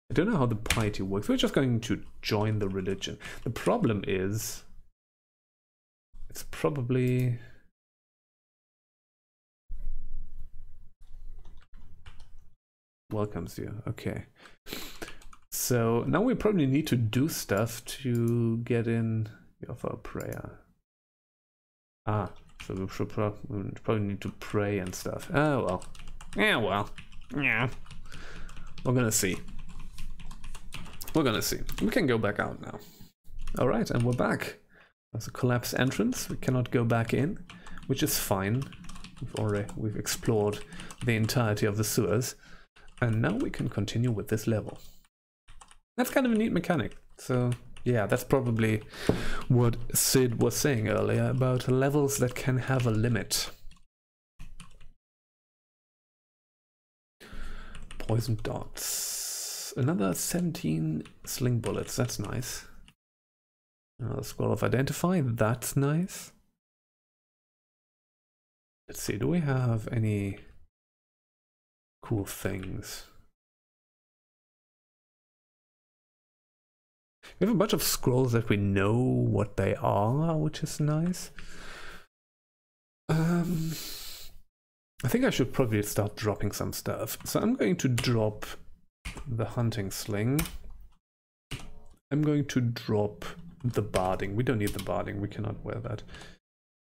I don't know how the piety works. We're just going to join the religion. The problem is, it's probably... welcomes you. Okay. So now we probably need to do stuff to get in for a prayer. Ah, so we should probably need to pray and stuff. Oh well. Yeah, well. Yeah. We're gonna see. We're gonna see. We can go back out now. Alright, and we're back. There's a collapsed entrance. We cannot go back in, which is fine. We've explored the entirety of the sewers. And now we can continue with this level. That's kind of a neat mechanic. So yeah, that's probably what Sid was saying earlier about levels that can have a limit. Poison dots. Another 17 sling bullets. That's nice. Another scroll of identify. That's nice. Let's see. Do we have any cool things? We have a bunch of scrolls that we know what they are, which is nice. I think I should probably start dropping some stuff. So I'm going to drop the hunting sling. I'm going to drop the barding. We don't need the barding. We cannot wear that.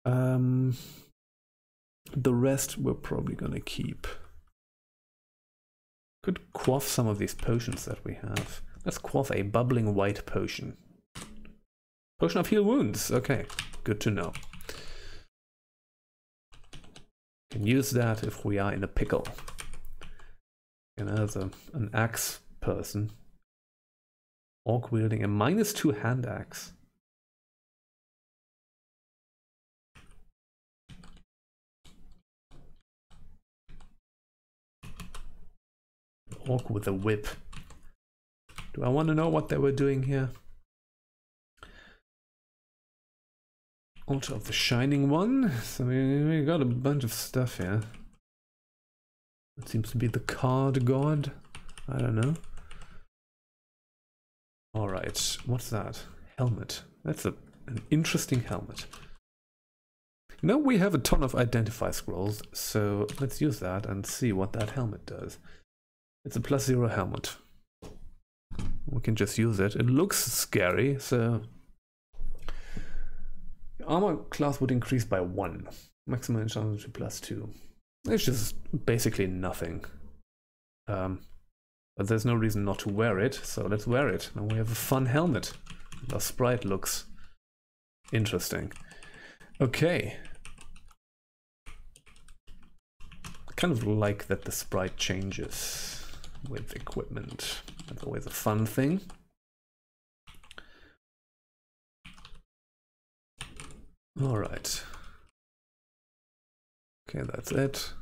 The rest we're probably going to keep. Could quaff some of these potions that we have. Let's quaff a bubbling white potion. Potion of heal wounds. Okay, good to know. Can use that if we are in a pickle. And as an axe person, orc wielding a -2 hand axe. Orc with a whip. Do I want to know what they were doing here? Altar of the Shining One. So we got a bunch of stuff here. It seems to be the card god. I don't know. Alright, what's that? Helmet. That's an interesting helmet. Now we have a ton of identify scrolls, so let's use that and see what that helmet does. It's a +0 helmet. We can just use it. It looks scary, so armor class would increase by 1. Maximum chance to +2. It's just basically nothing. But there's no reason not to wear it, so let's wear it. Now we have a fun helmet. The sprite looks interesting. Okay. I kind of like that the sprite changes with equipment. That's always a fun thing. All right. Okay, that's it.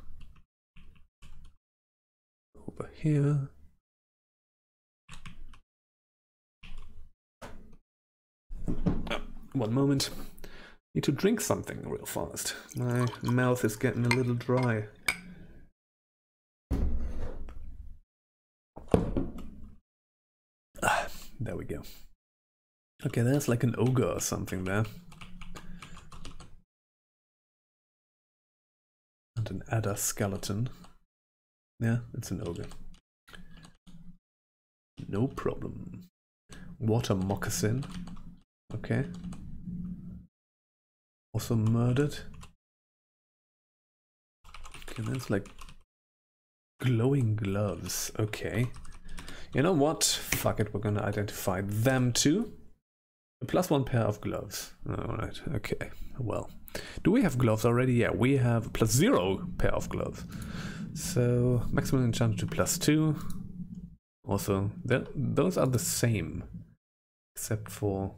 Over here. Oh, one moment. Need to drink something real fast. My mouth is getting a little dry. There we go. Okay, there's like an ogre or something there. And an adder skeleton. Yeah, it's an ogre. No problem. Water moccasin. Okay. Also murdered. Okay, there's like Glowing gloves, okay. You know what? Fuck it, we're gonna identify them too. A +1 pair of gloves. Alright, okay. Well, do we have gloves already? Yeah, we have a +0 pair of gloves. So, maximum enchantment to +2. Also, those are the same. Except for...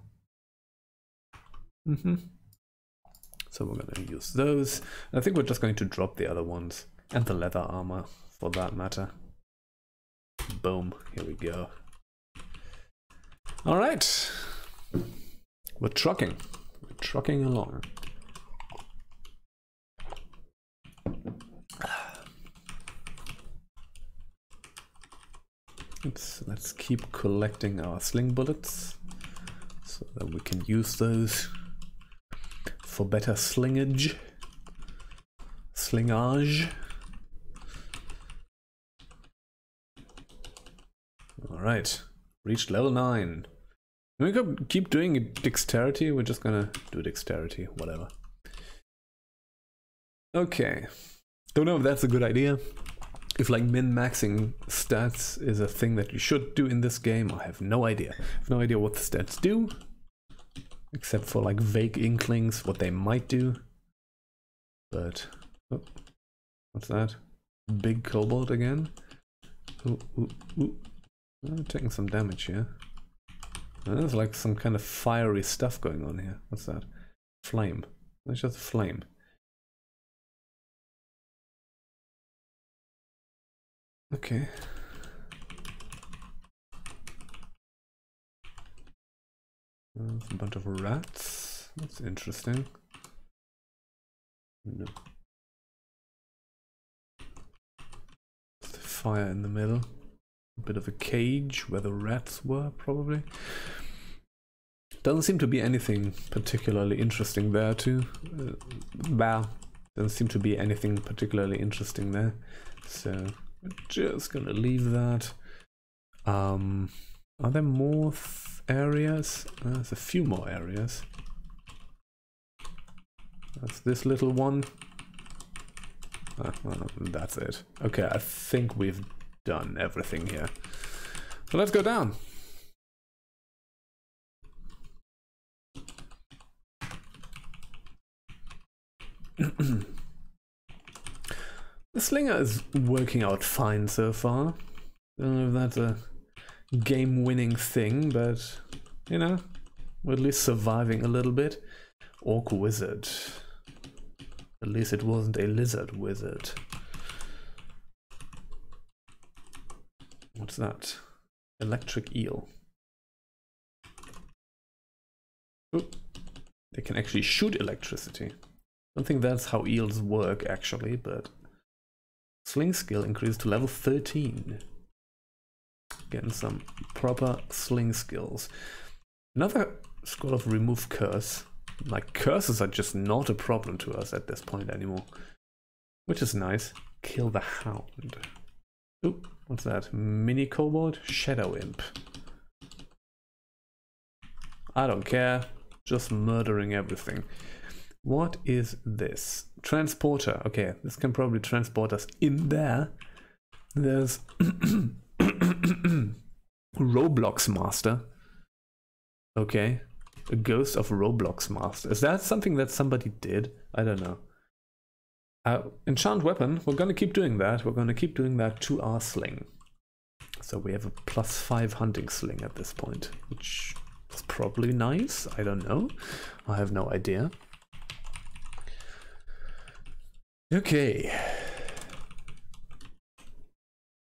So we're gonna use those. I think we're just going to drop the other ones. And the leather armor, for that matter. Boom, here we go. Alright. We're trucking. We're trucking along. Let's keep collecting our sling bullets so that we can use those for better slingage. Slingage. Alright, reached level 9. We could keep doing dexterity, we're just gonna do dexterity, whatever. Okay, don't know if that's a good idea. If like min-maxing stats is a thing that you should do in this game, I have no idea. I have no idea what the stats do, except for like vague inklings what they might do. But, oh, what's that? Big kobold again? Ooh, ooh, ooh. I'm taking some damage here. There's like some kind of fiery stuff going on here. What's that? Flame. That's just a flame. Okay. There's a bunch of rats. That's interesting. No. There's the fire in the middle. A bit of a cage where the rats were, probably. Doesn't seem to be anything particularly interesting there, too. Doesn't seem to be anything particularly interesting there. So, we're just gonna leave that. Are there more areas? There's a few more areas. That's this little one. Well, that's it. Okay, I think we've done everything here. So let's go down. The slinger is working out fine so far. Don't know if that's a game-winning thing, but you know, we're at least surviving a little bit. Orc wizard. At least it wasn't a lizard wizard. What's that? Electric eel. Oop. They can actually shoot electricity. I don't think that's how eels work actually, but sling skill increased to level 13. Getting some proper sling skills. Another scroll of remove curse. Like, curses are just not a problem to us at this point anymore. Which is nice. Kill the hound. Oop, what's that? Mini kobold? Shadow imp. I don't care. Just murdering everything. What is this? Transporter. Okay, this can probably transport us in there. There's Roblox Master. Okay. A ghost of Roblox Master. Is that something that somebody did? I don't know. Enchant weapon. We're gonna keep doing that. We're gonna keep doing that to our sling. So we have a +5 hunting sling at this point, which is probably nice. I don't know. I have no idea. Okay.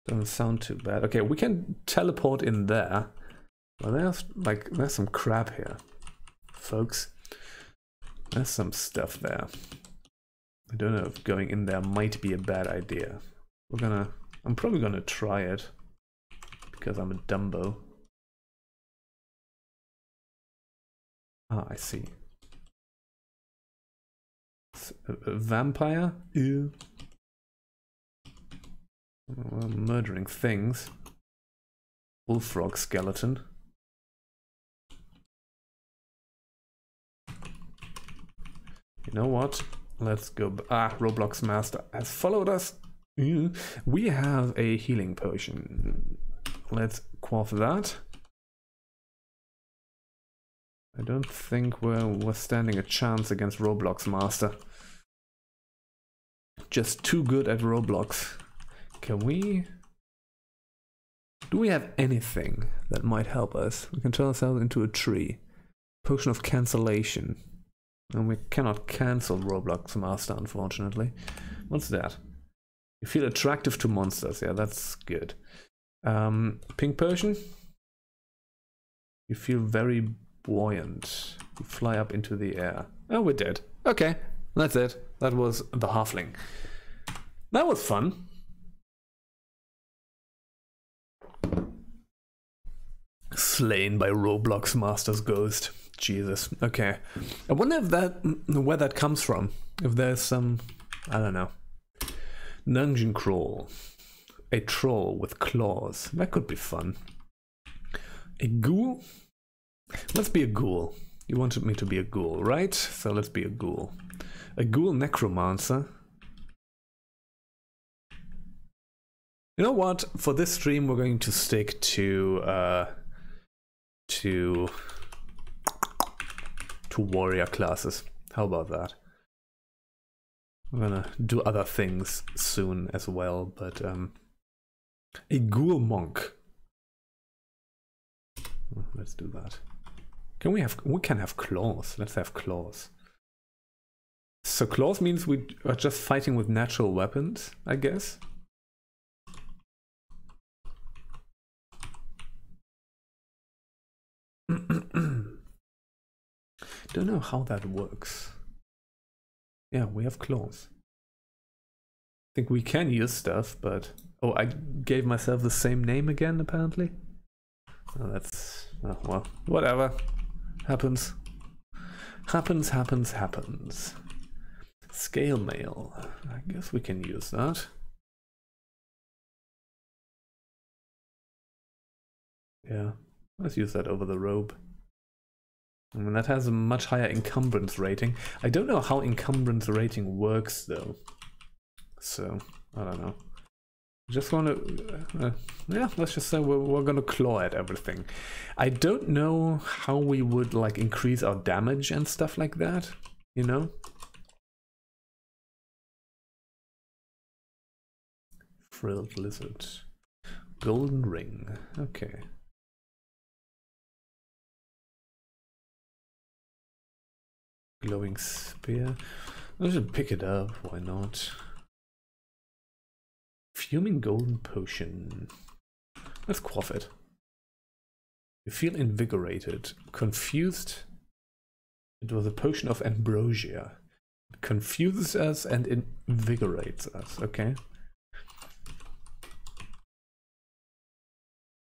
Doesn't sound too bad. Okay, we can teleport in there. Well, there's some crap here, folks. There's some stuff there. I don't know if going in there might be a bad idea. I'm probably gonna try it because I'm a Dumbo. Ah, I see. A vampire? Ew. Well, murdering things. Bullfrog skeleton. You know what? Let's go. Roblox Master has followed us. We have a healing potion. Let's quaff that. I don't think we're standing a chance against Roblox Master. Just too good at Roblox. Can we... Do we have anything that might help us? We can turn ourselves into a tree. Potion of Cancellation. And we cannot cancel Roblox Master, unfortunately. What's that? You feel attractive to monsters. Yeah, that's good. Pink potion. You feel very buoyant. You fly up into the air. Oh, we're dead. Okay, that's it. That was the halfling. That was fun. Slain by Roblox Master's ghost. Jesus. Okay. I wonder if where that comes from. If there's some, I don't know. Dungeon crawl. A troll with claws. That could be fun. A ghoul? Let's be a ghoul. You wanted me to be a ghoul, right? So let's be a ghoul. A ghoul necromancer. You know what? For this stream, we're going to stick to warrior classes. How about that? We're gonna do other things soon as well, but a ghoul monk. Let's do that. We can have claws. Let's have claws. So claws means we are just fighting with natural weapons, I guess. Don't know how that works. Yeah, we have claws. I think we can use stuff, but... Oh, I gave myself the same name again, apparently. Oh, that's... Oh, well, whatever. Happens. Happens. Scale mail. I guess we can use that. Yeah, let's use that over the robe. I mean, that has a much higher encumbrance rating. I don't know how encumbrance rating works, though. So, I don't know. Just want to... yeah, let's just say we're going to claw at everything. I don't know how we would, like, increase our damage and stuff like that, you know? Frilled lizard. Golden ring. Okay. Glowing spear. I should pick it up. Why not? Fuming golden potion. Let's quaff it. You feel invigorated. Confused. It was a potion of ambrosia. It confuses us and invigorates us. Okay.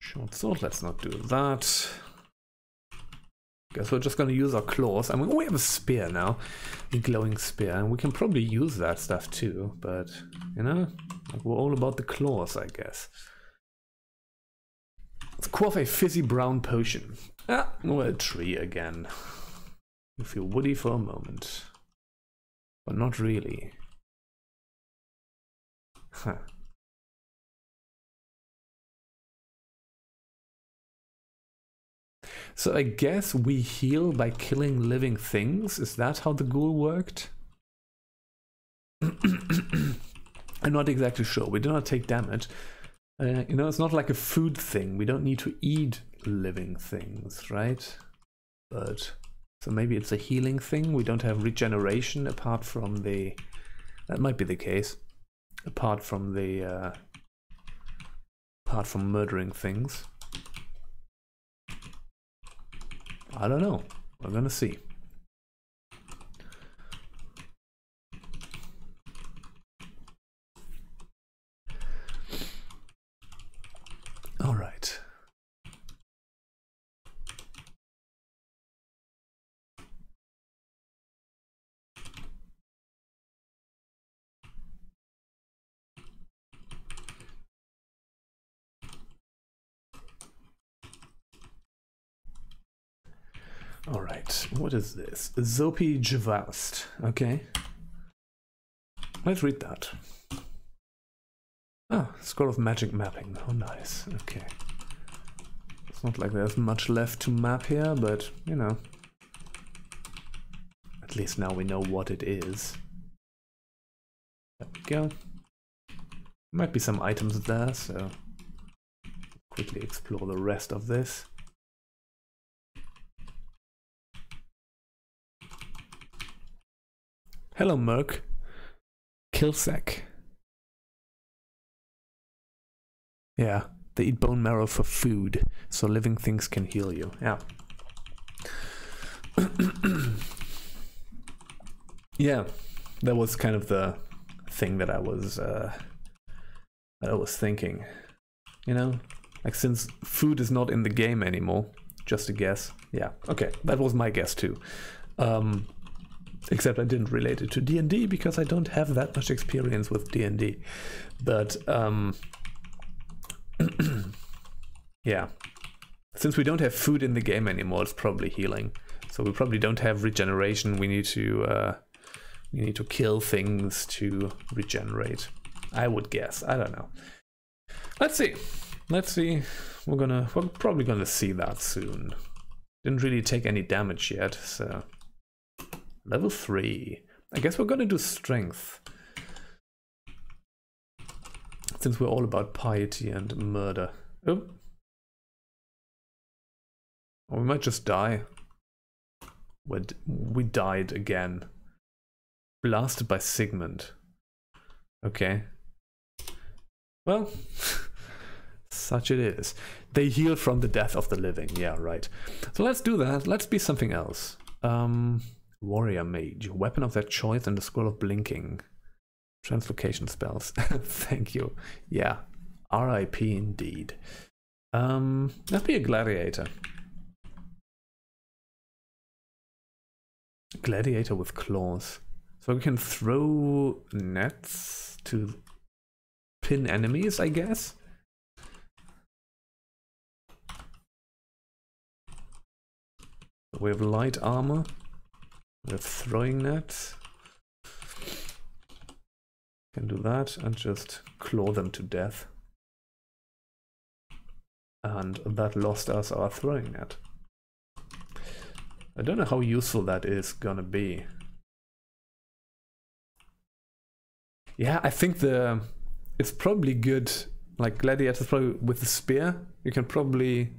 Short sword. Let's not do that. Guess we're just gonna use our claws. I mean, we have a spear now, a glowing spear, and we can probably use that stuff too, but, you know, like we're all about the claws, I guess. Let's quaff a fizzy brown potion. Ah, we're a tree again. You feel woody for a moment, but not really. Huh. So I guess we heal by killing living things. Is that how the ghoul worked? I'm not exactly sure. We do not take damage. You know, it's not like a food thing. We don't need to eat living things, right? But so maybe it's a healing thing. We don't have regeneration apart from the... That might be the case. Apart from the... apart from murdering things. I don't know. We're gonna see. All right. All right, what is this? Zopi Javaust. Okay. Let's read that. Ah, Scroll of Magic Mapping. Oh, nice. Okay. It's not like there's much left to map here, but, you know. At least now we know what it is. There we go. Might be some items there, so quickly explore the rest of this. Hello, Merc. Killsack. Yeah, they eat bone marrow for food, so living things can heal you. Yeah. Yeah, that was kind of the thing that I was thinking. You know, like since food is not in the game anymore, just a guess. Yeah, okay, that was my guess too. Except I didn't relate it to D&D because I don't have that much experience with D&D. But yeah, since we don't have food in the game anymore, it's probably healing. So we probably don't have regeneration. We need to kill things to regenerate. I would guess. I don't know. Let's see. Let's see. We're probably gonna see that soon. Didn't really take any damage yet, so level 3. I guess we're gonna do strength. Since we're all about piety and murder. Oh. Or we might just die. We died again. Blasted by Sigmund. Okay. Well, such it is. They heal from the death of the living. Yeah, right. So let's do that. Let's be something else. Warrior Mage. Weapon of their choice and the Scroll of Blinking. Translocation spells. Thank you. Yeah. RIP indeed. Let's be a gladiator. Gladiator with claws. So we can throw nets to pin enemies, I guess. We have light armor. We have throwing nets. Can do that and just claw them to death. And that lost us our throwing net. I don't know how useful that is gonna be. Yeah, I think it's probably good. Like gladiators, probably with the spear, you can probably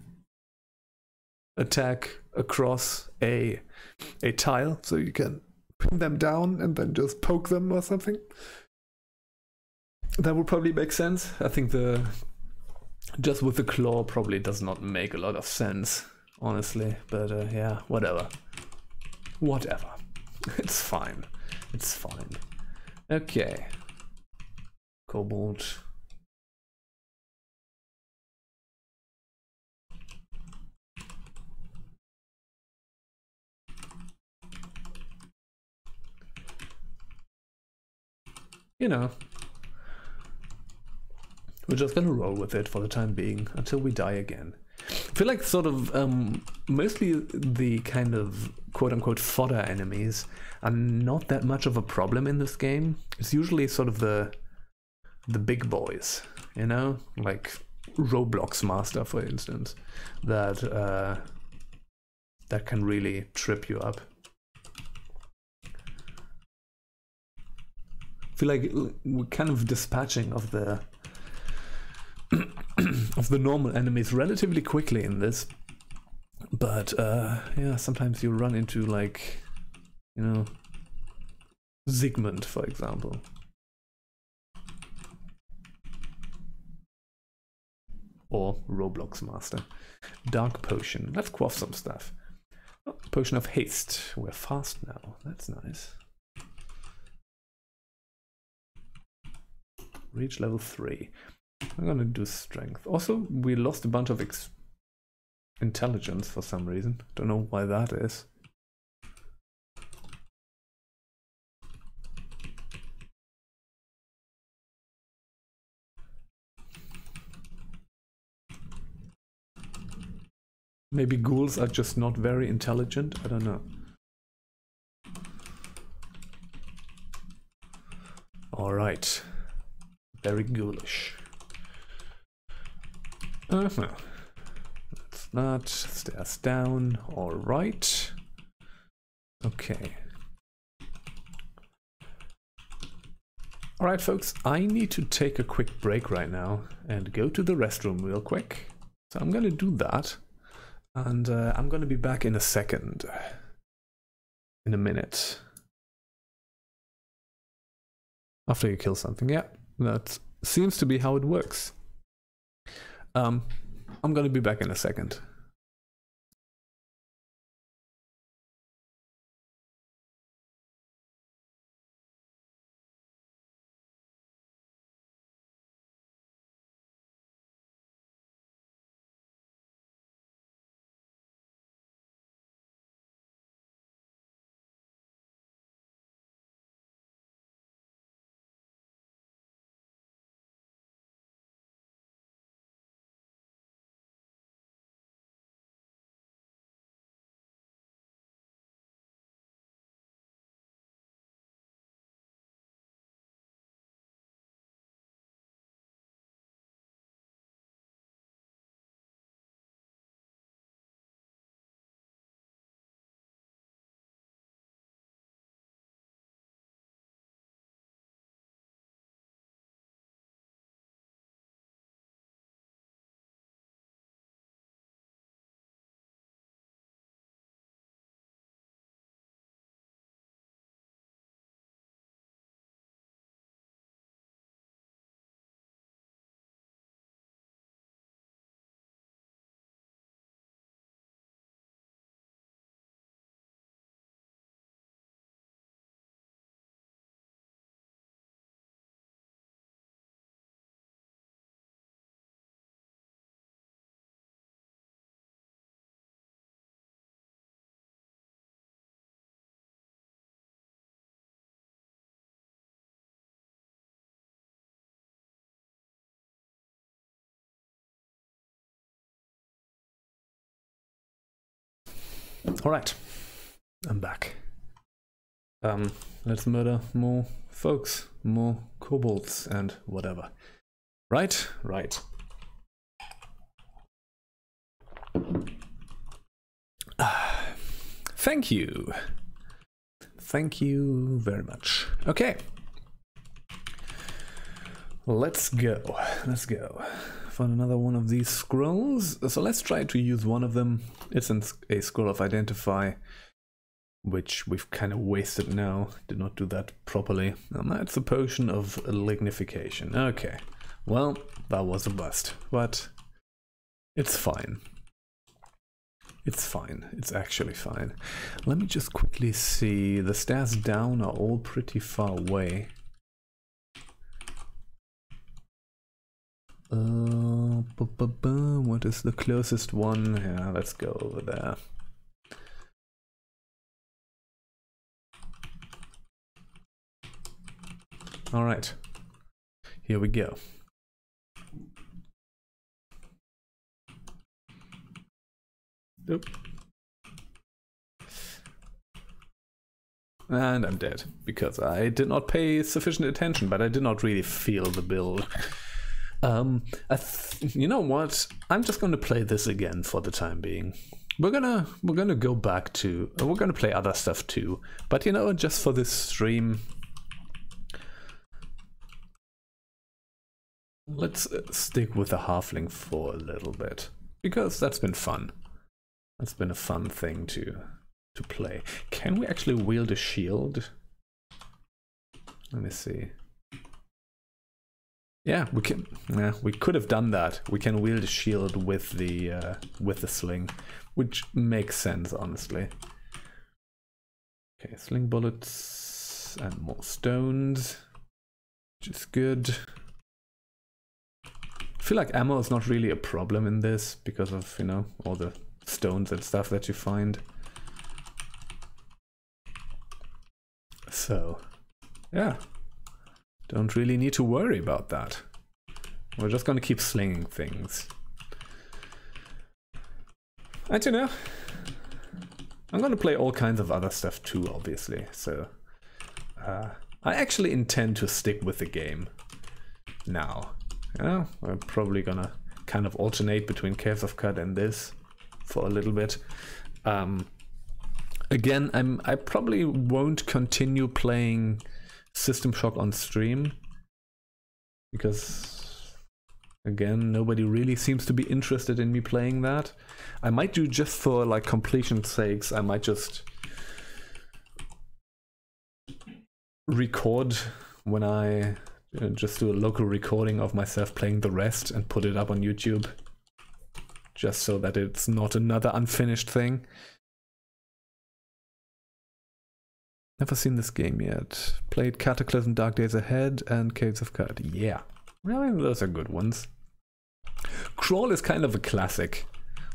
attack across a tile, so you can pin them down and then just poke them or something. That would probably make sense. I think just with the claw probably does not make a lot of sense, honestly. But yeah, whatever. Whatever. It's fine. It's fine. Okay. Cobalt. You know, we're just gonna roll with it for the time being until we die again. I feel like sort of mostly the kind of quote-unquote fodder enemies are not that much of a problem in this game. It's usually sort of the big boys, you know, like Roblox Master, for instance, that can really trip you up. I feel like we're kind of dispatching of the of the normal enemies relatively quickly in this, but yeah, sometimes you run into, like, you know, Sigmund, for example. Or Roblox Master. Dark Potion. Let's quaff some stuff. Oh, Potion of Haste. We're fast now. That's nice. Reach level 3. I'm gonna do strength. Also, we lost a bunch of intelligence for some reason. Don't know why that is. Maybe ghouls are just not very intelligent. I don't know. All right. Very ghoulish. That's not. Stairs down. Alright. Okay. Alright, folks, I need to take a quick break right now and go to the restroom real quick. So I'm gonna do that. And I'm gonna be back in a second. In a minute. After you kill something, yeah. That seems to be how it works. I'm gonna be back in a second. Alright, I'm back. Let's murder more folks, more kobolds and whatever. Right? Right. Thank you. Thank you very much. Okay. Let's go. Let's go. Find another one of these scrolls. So let's try to use one of them. It's a scroll of identify, which we've kind of wasted now. Did not do that properly. That's a potion of lignification. Okay. Well, that was a bust, but it's fine. It's fine. It's actually fine. Let me just quickly see. The stairs down are all pretty far away. What is the closest one? Yeah, let's go over there. All right, here we go. Oop. And I'm dead because I did not pay sufficient attention, but I did not really feel the build. You know what? I'm just going to play this again for the time being. We're gonna go back to. We're gonna play other stuff too, but you know, just for this stream, let's stick with the halfling for a little bit because that's been fun. That's been a fun thing to play. Can we actually wield a shield? Let me see. Yeah, we can. Yeah, we could have done that. We can wield a shield with the sling, which makes sense, honestly. Okay, sling bullets and more stones, which is good. I feel like ammo is not really a problem in this because of, you know, all the stones and stuff that you find. So, yeah. Don't really need to worry about that. We're just gonna keep slinging things. And you know, I'm gonna play all kinds of other stuff too, obviously. So, I actually intend to stick with the game now. Yeah, we're probably gonna kind of alternate between Caves of Cut and this for a little bit. Again, I probably won't continue playing System Shock on stream because, again, nobody really seems to be interested in me playing that. I might do, just for like completion's sakes, I might just record when I just do a local recording of myself playing the rest and put it up on YouTube, just so that it's not another unfinished thing. Never seen this game yet. Played Cataclysm, Dark Days Ahead, and Caves of Cut. Yeah, well, those are good ones. Crawl is kind of a classic.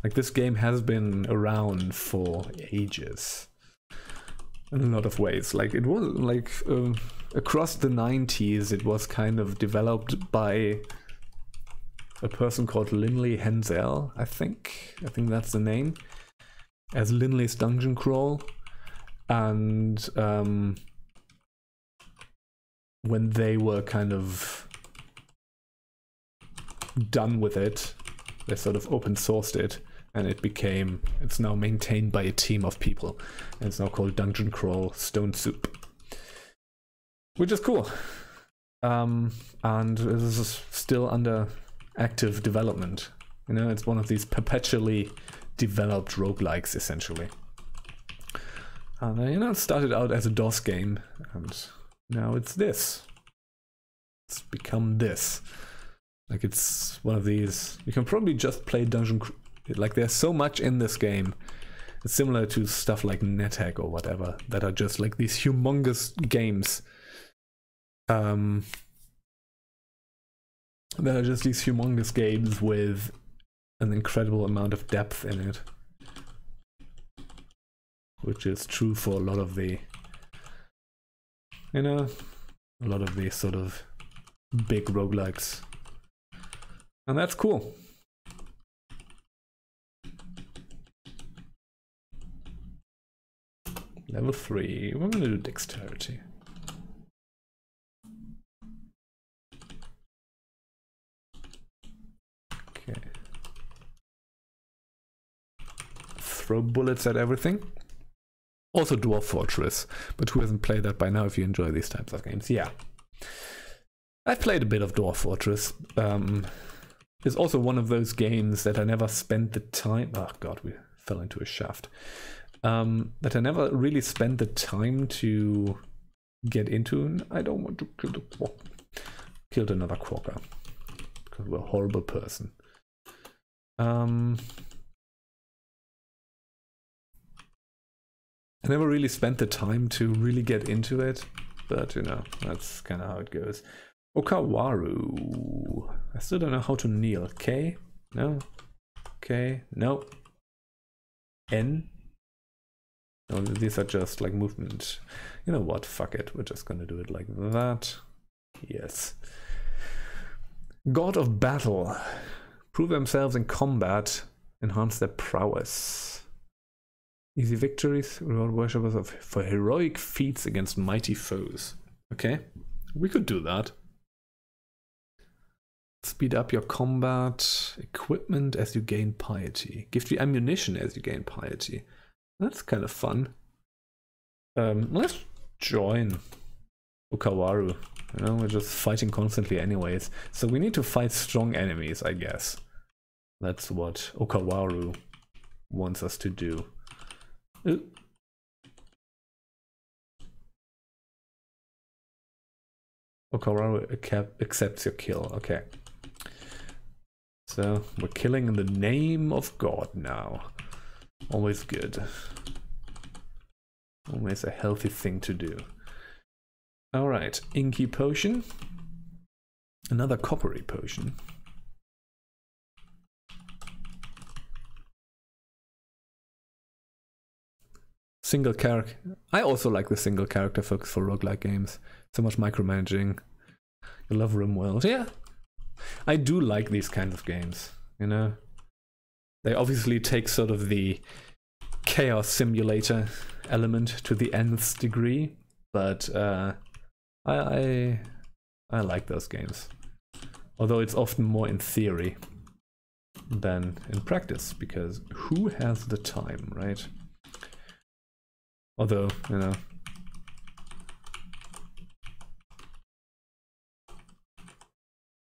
Like, this game has been around for ages. In a lot of ways. Like, it was like across the 90s, it was kind of developed by a person called Linley Hensel, I think that's the name, as Linley's Dungeon Crawl. And when they were kind of done with it, they sort of open sourced it, and it's now maintained by a team of people, and it's now called Dungeon Crawl Stone Soup, which is cool. And this is still under active development. You know, it's one of these perpetually developed roguelikes, essentially. And you know, it started out as a DOS game, and now it's this. It's become this. Like, it's one of these. You can probably just play like, there's so much in this game. It's similar to stuff like NetHack or whatever, that are just like these humongous games. That are just these humongous games with an incredible amount of depth in it. Which is true for a lot of the, you know, a lot of these sort of big roguelikes. And that's cool. Level 3, we're gonna do dexterity. Okay. Throw bullets at everything. Also Dwarf Fortress, but who hasn't played that by now if you enjoy these types of games? Yeah. I've played a bit of Dwarf Fortress. It's also one of those games that I never spent the time... Oh god, we fell into a shaft. That I never really spent the time to get into. I don't want to kill the quokka. Killed another quokka. Because we're a horrible person. I never really spent the time to really get into it, but you know, that's kind of how it goes. Okawaru. I still don't know how to kneel. K? No. K? No. N? No, these are just like movement. You know what? Fuck it. We're just gonna do it like that. Yes. God of Battle. Prove themselves in combat. Enhance their prowess. Easy victories, reward worshippers for heroic feats against mighty foes. Okay, we could do that. Speed up your combat, equipment as you gain piety. Gift you ammunition as you gain piety. That's kind of fun. Let's join Okawaru. You know, we're just fighting constantly anyways. So we need to fight strong enemies, I guess. That's what Okawaru wants us to do. Okawaru accepts your kill. Okay. So we're killing in the name of God now. Always good. Always a healthy thing to do. Alright, Inky Potion. Another coppery potion. Single character. I also like the single character focus for roguelike games. So much micromanaging. You love RimWorld. Yeah. I do like these kinds of games, you know. They obviously take sort of the chaos simulator element to the nth degree, but I like those games. Although it's often more in theory than in practice, because who has the time, right? Although, you know,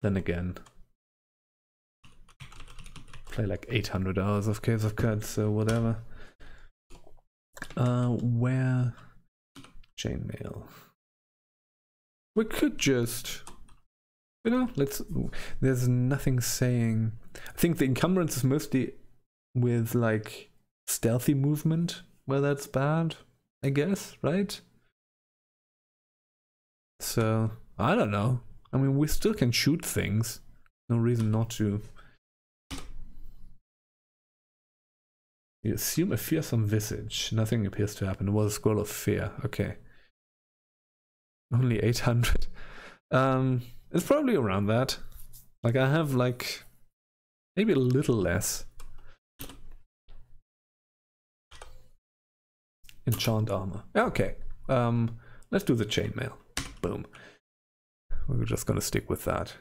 then again, play like 800 hours of Caves of Cards, so whatever. Where chainmail? We could just, you know, there's nothing saying. I think the encumbrance is mostly with like stealthy movement, where that's bad, I guess, right? So, I don't know. I mean, we still can shoot things. No reason not to. You assume a fearsome visage. Nothing appears to happen. It was a scroll of fear. Okay. Only 800. It's probably around that. Like, I have like maybe a little less. Enchant armor. Okay. Let's do the chainmail. Boom. We're just gonna stick with that.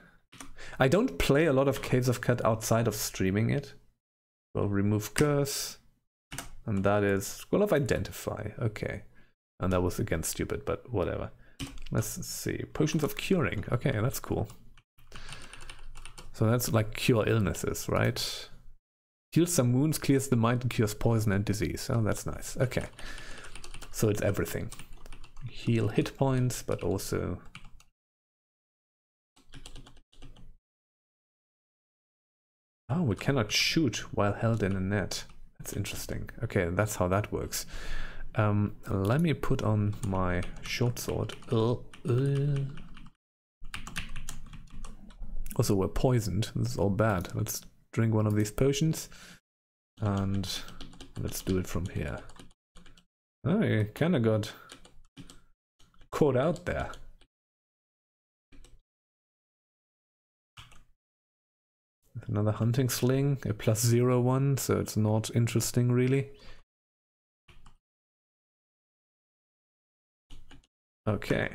I don't play a lot of Caves of Cat outside of streaming it. We'll remove curse. And that is Scroll of Identify. Okay. And that was again stupid, but whatever. Let's see. Potions of Curing. Okay, that's cool. So that's like cure illnesses, right? Heals some wounds, clears the mind, and cures poison and disease. Oh, that's nice. Okay. So it's everything. Heal hit points, but also... Oh, we cannot shoot while held in a net. That's interesting. Okay, that's how that works. Let me put on my short sword. Also, we're poisoned. This is all bad. Let's drink one of these potions. And let's do it from here. Oh, you kind of got caught out there. Another hunting sling, a +0 one, so it's not interesting really. Okay.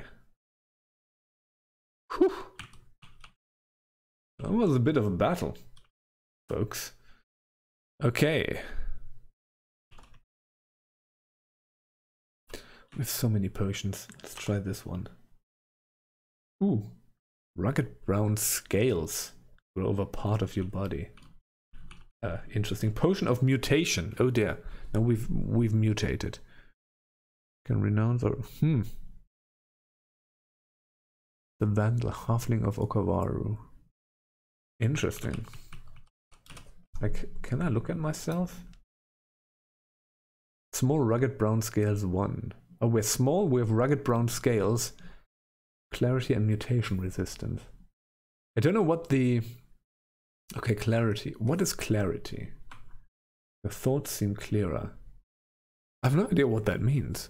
Whew. That was a bit of a battle, folks. Okay. We have so many potions. Let's try this one. Ooh. Rugged brown scales. Grow over part of your body. Interesting. Potion of mutation. Oh dear. Now we've mutated. Can renounce or The Vandal Halfling of Okavaru. Interesting. Like, can I look at myself? Small rugged brown scales 1. Oh, we're small, we have rugged brown scales. Clarity and mutation resistance. I don't know what the... Okay, clarity. What is clarity? Your thoughts seem clearer. I have no idea what that means.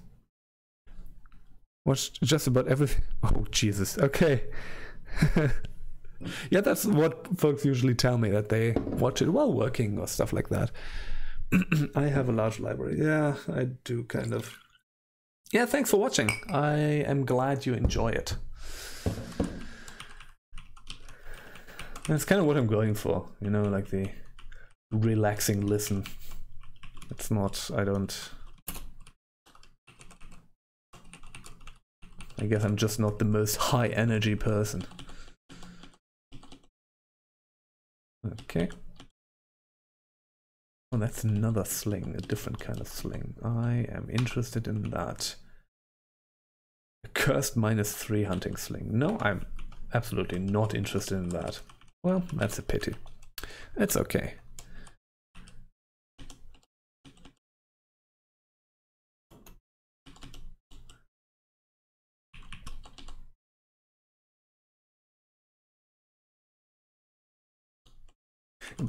Watch just about everything. Oh, Jesus. Okay. Yeah, that's what folks usually tell me, that they watch it while working or stuff like that. I have a large library. Yeah, I do kind of. Yeah, thanks for watching. I am glad you enjoy it. That's kind of what I'm going for, you know, like the relaxing listen. It's not, I guess I'm just not the most high energy person. Okay. Oh, that's another sling, a different kind of sling. I am interested in that. A cursed -3 hunting sling. No, I'm absolutely not interested in that. Well, that's a pity. It's okay.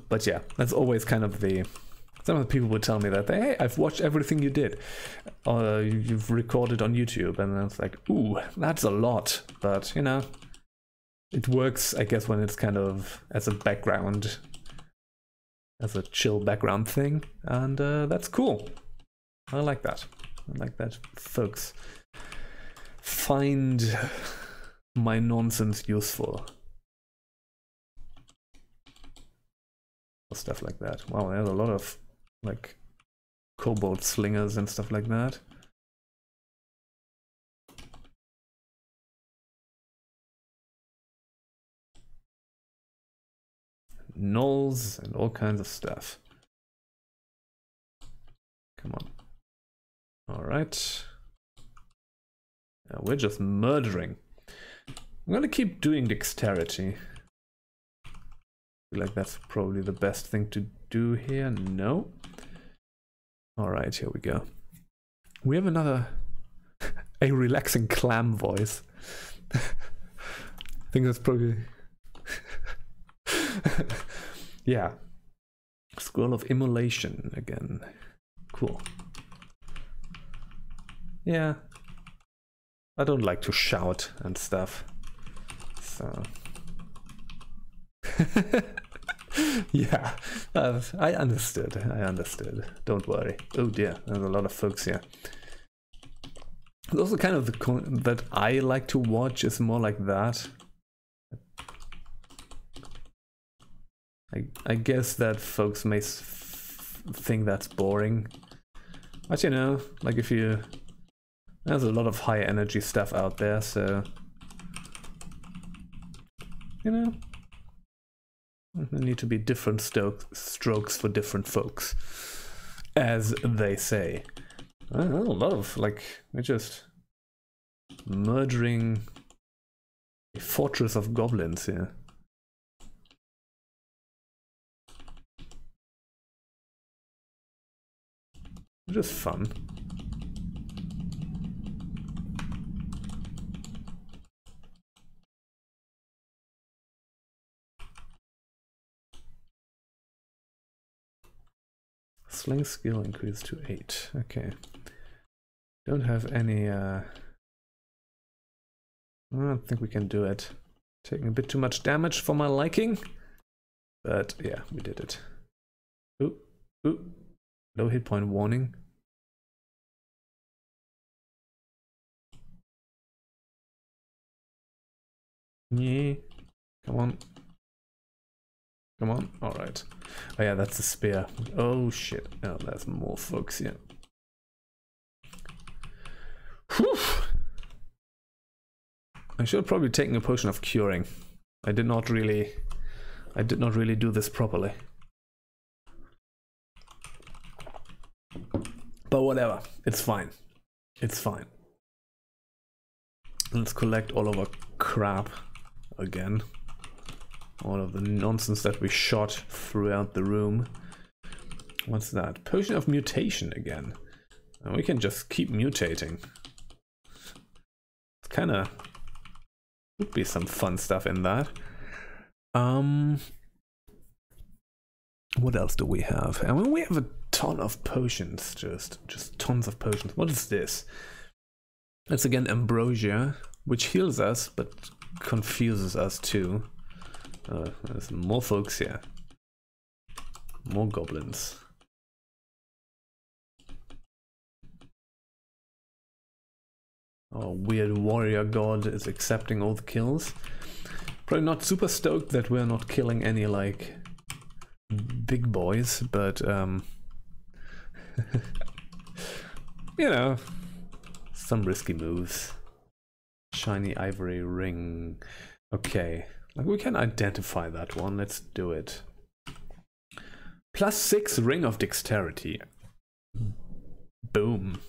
But yeah, that's always kind of the... Some of the people would tell me that, hey, I've watched everything you did. Or you've recorded on YouTube. And then it's like, ooh, that's a lot. But, you know... It works, I guess, when it's kind of as a background, as a chill background thing, and that's cool. I like that. I like that folks find my nonsense useful. or stuff like that. Wow, there's a lot of like cobalt slingers and stuff like that. Nulls and all kinds of stuff. Come on. All right. We're just murdering. I'm gonna keep doing dexterity. I feel like that's probably the best thing to do here. No. All right, here we go. We have another a relaxing clam voice. I think that's probably yeah. Scroll of Immolation again. Cool. Yeah. I don't like to shout and stuff. So yeah, I understood. Don't worry. Oh dear, there's a lot of folks here. It's also kind of the that I like to watch is more like that. I guess that folks may think that's boring, but you know, like if you, there's a lot of high energy stuff out there, so you know, there need to be different strokes for different folks, as they say. A lot of like, we're just murdering a fortress of goblins here. Just fun. Sling skill increased to 8. Okay. Don't have any I don't think we can do it. Taking a bit too much damage for my liking. But yeah, we did it. Ooh, ooh. Low hit point warning. Yeah. Come on. Come on. Alright. Oh yeah, that's a spear. Oh shit. Oh, there's more folks here. Whew. I should have probably taken a potion of curing. I did not really do this properly. But whatever, it's fine. It's fine. Let's collect all of our crap again. All of the nonsense that we shot throughout the room. What's that? Potion of Mutation again. And we can just keep mutating. It's kinda... would be some fun stuff in that. What else do we have? I mean, we have a ton of potions, just tons of potions. What is this? It's again ambrosia, which heals us, but confuses us too. There's more folks here. More goblins. Our weird warrior god is accepting all the kills. Probably not super stoked that we're not killing any, like, big boys, but, you know, some risky moves. Shiny ivory ring. Okay, like we can identify that one. Let's do it. +6 ring of dexterity. Boom.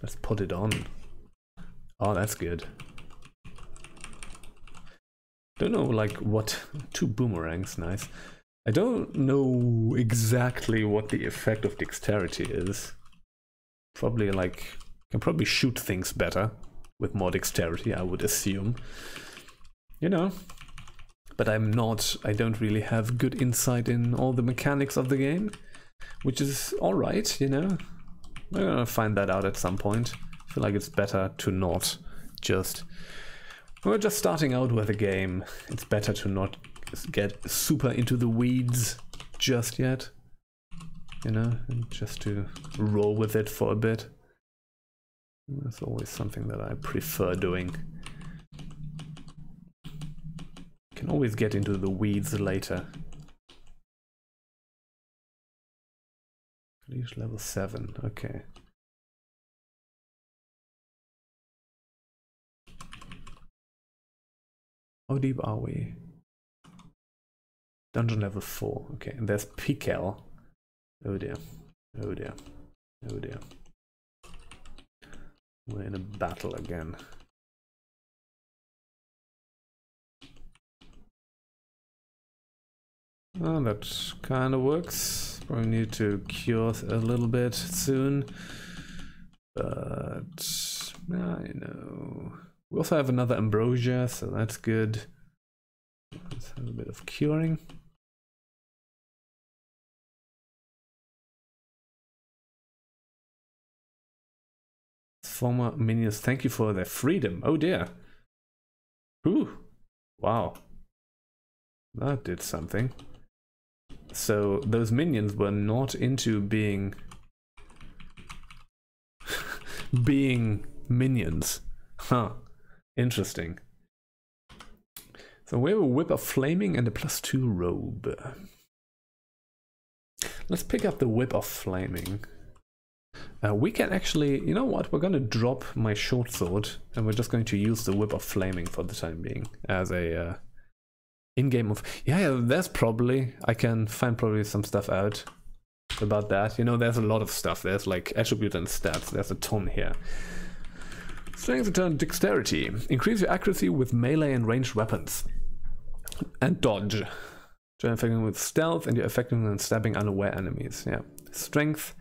Let's put it on. Oh, that's good. Don't know, like, what... 2 boomerangs, nice. I don't know exactly what the effect of dexterity is. Probably, like, can probably shoot things better with more dexterity, I would assume. You know. But I don't really have good insight in all the mechanics of the game. Which is alright, you know. We're gonna find that out at some point. I feel like it's better to not just... We're just starting out with a game. It's better to not get super into the weeds just yet. You know, and just to roll with it for a bit. That's always something that I prefer doing. Can always get into the weeds later. Leash level 7, okay. How deep are we? Dungeon level 4, okay. And there's Pikel. Oh dear, oh dear, oh dear. We're in a battle again. Oh, that kind of works. Probably need to cure a little bit soon. But, you know. We also have another Ambrosia, so that's good. Let's have a bit of curing. Former minions, thank you for their freedom. Oh dear. Whew. Wow. That did something. So those minions were not into being being minions. Huh. Interesting. So we have a Whip of Flaming and a +2 robe. Let's pick up the Whip of Flaming. We can actually, you know what, we're going to drop my short sword and we're just going to use the Whip of Flaming for the time being as a in-game of... Yeah, there's probably, I can find probably some stuff out about that. You know, there's a lot of stuff. There's like attribute and stats. There's a ton here. Strength and turn dexterity. Increase your accuracy with melee and ranged weapons. And dodge. You're affecting with stealth and you're effective in stabbing unaware enemies. Yeah. Strength.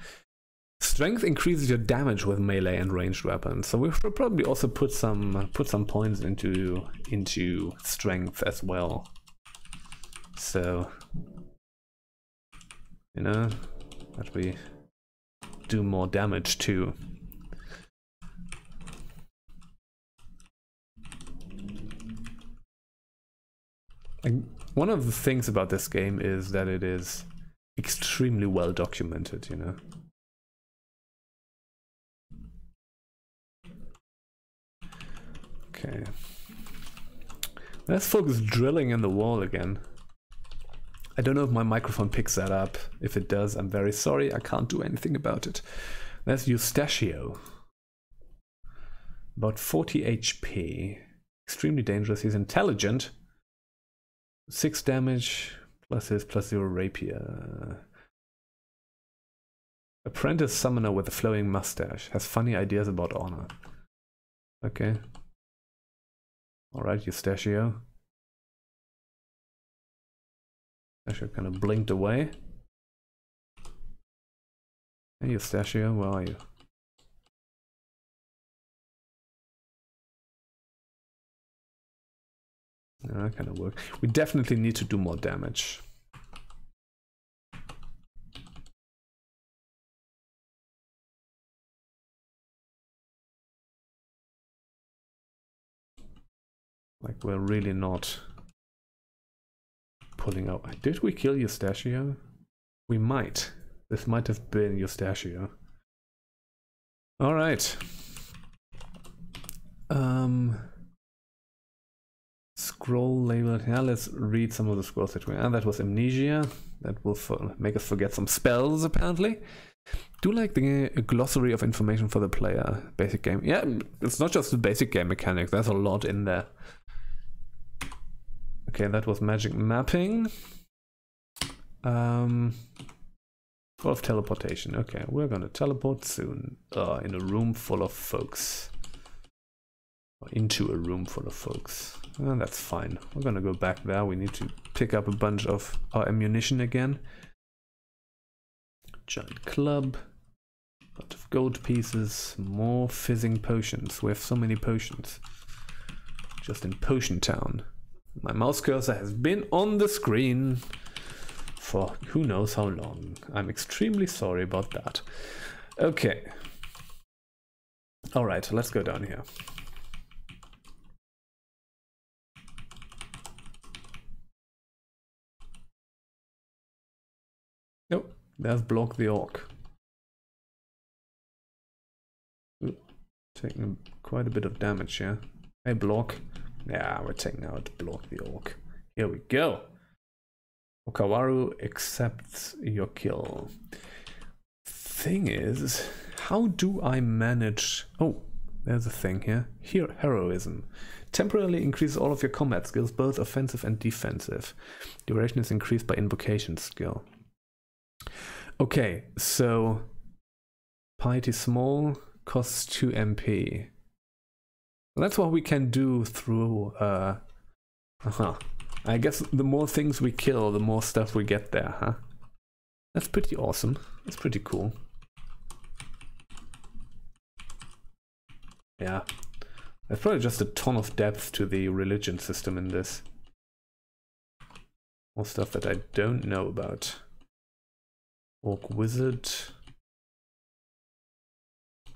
Strength increases your damage with melee and ranged weapons. So we should probably also put some points into strength as well. So, you know, that we do more damage too. And one of the things about this game is that it is extremely well documented, you know. Okay. Let's focus drilling in the wall again. I don't know if my microphone picks that up. If it does, I'm very sorry. I can't do anything about it. There's Eustachio. About 40 HP. Extremely dangerous. He's intelligent. 6 damage plus his +0 rapier. Apprentice summoner with a flowing mustache. Has funny ideas about honor. Okay. Alright, Eustachio. Eustachio kind of blinked away. Hey, Eustachio, where are you? No, that kind of works. We definitely need to do more damage. Like, we're really not pulling out. Did we kill Eustachio? We might. This might have been Eustachio. Alright. Scroll labeled. Yeah, let's read some of the scrolls that we... Ah, that was Amnesia. That will make us forget some spells, apparently. Do like the glossary of information for the player. Basic game. Yeah, it's not just the basic game mechanics. There's a lot in there. Okay, that was magic mapping. Of teleportation. Okay, we're gonna teleport soon. In a room full of folks. Or into a room full of folks. That's fine. We're gonna go back there. We need to pick up a bunch of our ammunition again. Giant club. A lot of gold pieces. More fizzing potions. We have so many potions. Just in Potion Town. My mouse cursor has been on the screen for who knows how long. I'm extremely sorry about that. Okay. Alright, let's go down here. Nope, there's Block the Orc. Ooh, taking quite a bit of damage here. Hey, Block. Yeah, we're taking out Block the Orc. Here we go. Okawaru accepts your kill. thing is, how do I manage... Oh, there's a thing here. Here, heroism. Temporarily increases all of your combat skills, both offensive and defensive. Duration is increased by invocation skill. Okay, so piety small costs 2 MP. That's what we can do through I guess the more things we kill, the more stuff we get there, huh? That's pretty awesome. That's pretty cool. Yeah. There's probably just a ton of depth to the religion system in this. More stuff that I don't know about. Orc wizard.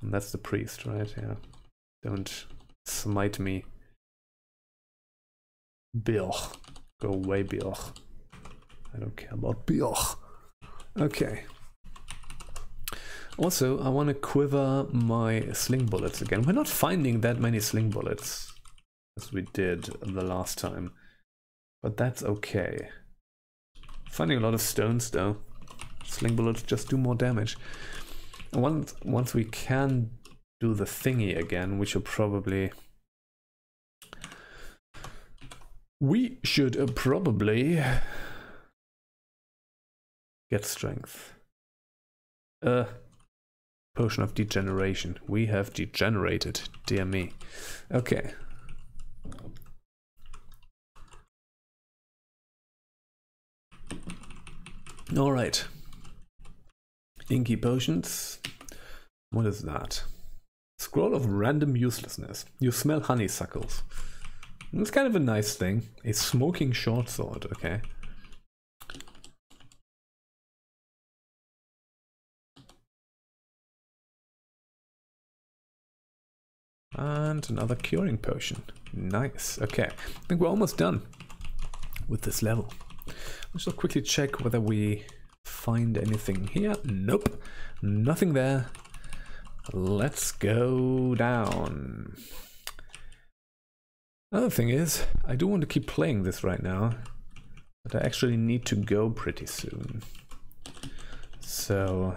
And that's the priest, right? Yeah. Don't smite me. Bilch. Go away, Bilch. I don't care about Bilch. Okay. Also, I want to quiver my sling bullets again. We're not finding that many sling bullets as we did the last time. But that's okay. Finding a lot of stones though. Sling bullets just do more damage. And once we can do the thingy again, we should probably get strength. Potion of degeneration. We have degenerated, dear me. Okay. All right. Inky potions. What is that? Scroll of random uselessness. You smell honeysuckles. It's kind of a nice thing. A smoking short sword, okay. And another curing potion. Nice. Okay. I think we're almost done with this level. Let's just quickly check whether we find anything here. Nope. Nothing there. Let's go down. Another thing is, I do want to keep playing this right now, but I actually need to go pretty soon. So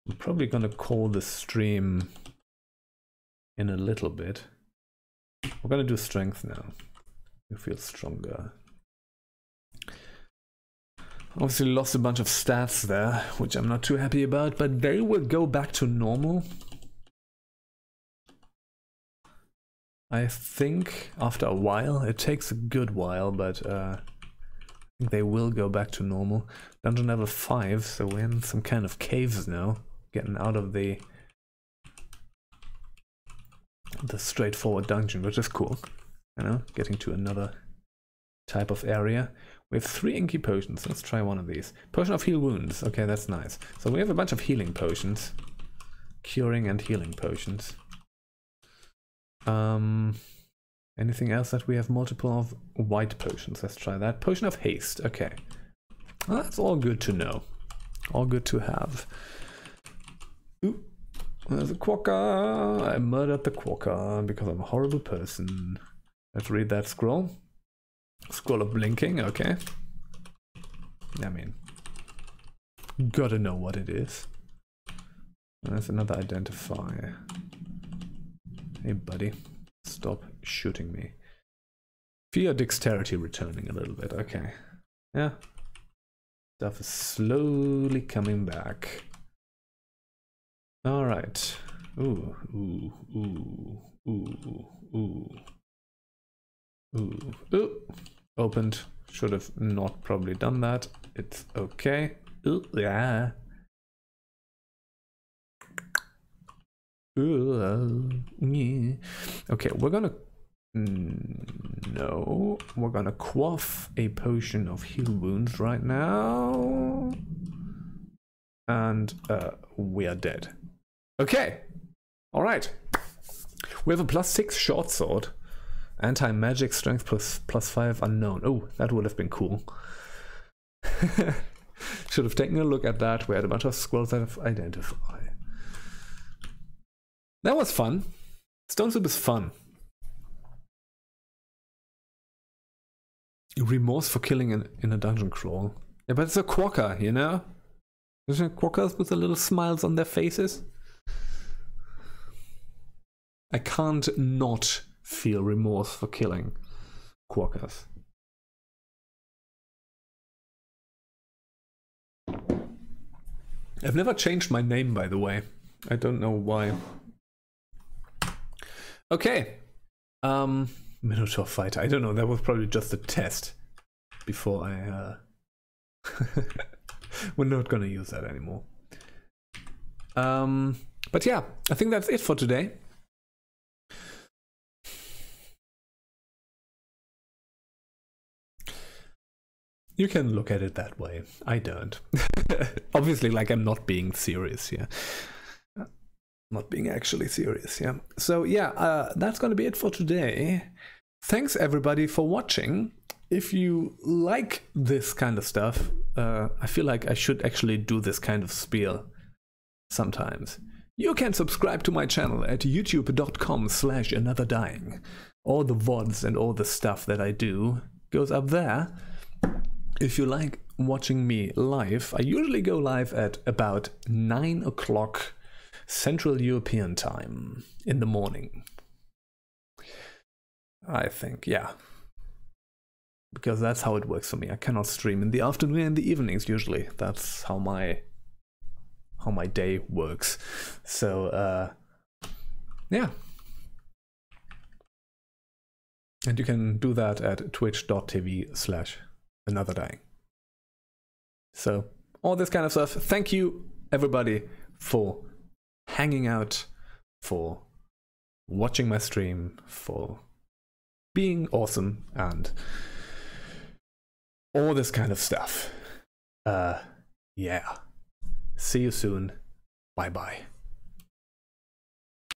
I'm probably gonna call the stream in a little bit. We're gonna do strength now. You feel stronger. Obviously lost a bunch of stats there, which I'm not too happy about, but they will go back to normal. I think after a while. It takes a good while, but I think they will go back to normal. Dungeon level 5, so we're in some kind of caves now. Getting out of the straightforward dungeon, which is cool. You know, getting to another type of area. We have 3 inky potions. Let's try one of these. Potion of heal wounds. Okay, that's nice. So we have a bunch of healing potions. Curing and healing potions. Anything else that we have multiple of? White potions. Let's try that. Potion of haste. Okay. Well, that's all good to know. All good to have. Ooh. There's a quokka. I murdered the quokka because I'm a horrible person. Let's read that scroll. Scroll of blinking, okay. I mean, gotta know what it is. There's another identifier. Hey buddy, stop shooting me. Feel your dexterity returning a little bit, okay. Yeah. Stuff is slowly coming back. Alright. Ooh, ooh, ooh, ooh, ooh. Ooh, ooh. Opened. Should have not probably done that. It's okay. Ooh, yeah. Ooh, yeah. Okay, we're gonna... No. We're gonna quaff a potion of heal wounds right now. And we are dead. Okay. Alright. We have a +6 short sword. Anti-magic strength +5 unknown. Oh, that would have been cool. Should have taken a look at that. We had a bunch of scrolls that have identify. That was fun. Stone Soup is fun. Remorse for killing in a dungeon crawl. Yeah, but it's a quokka, you know? Isn't it quokkas with the little smiles on their faces? I can't not feel remorse for killing quokkas. I've never changed my name, by the way. I don't know why. Okay. Minotaur fighter. I don't know. That was probably just a test before I... We're not gonna use that anymore. But yeah, I think that's it for today. You can look at it that way. I don't. Obviously, like, I'm not being serious here. Not being actually serious, yeah. So yeah, that's gonna be it for today. Thanks everybody for watching. If you like this kind of stuff, I feel like I should actually do this kind of spiel sometimes. You can subscribe to my channel at youtube.com/anotherdying. All the VODs and all the stuff that I do goes up there. If you like watching me live, I usually go live at about 9 o'clock Central European time in the morning. I think, yeah. Because that's how it works for me. I cannot stream in the afternoon and the evenings usually. That's how my day works. So yeah. And you can do that at twitch.tv/anotherdying. So all this kind of stuff. Thank you everybody for hanging out, for watching my stream, for being awesome, and all this kind of stuff. Yeah. See you soon. Bye bye.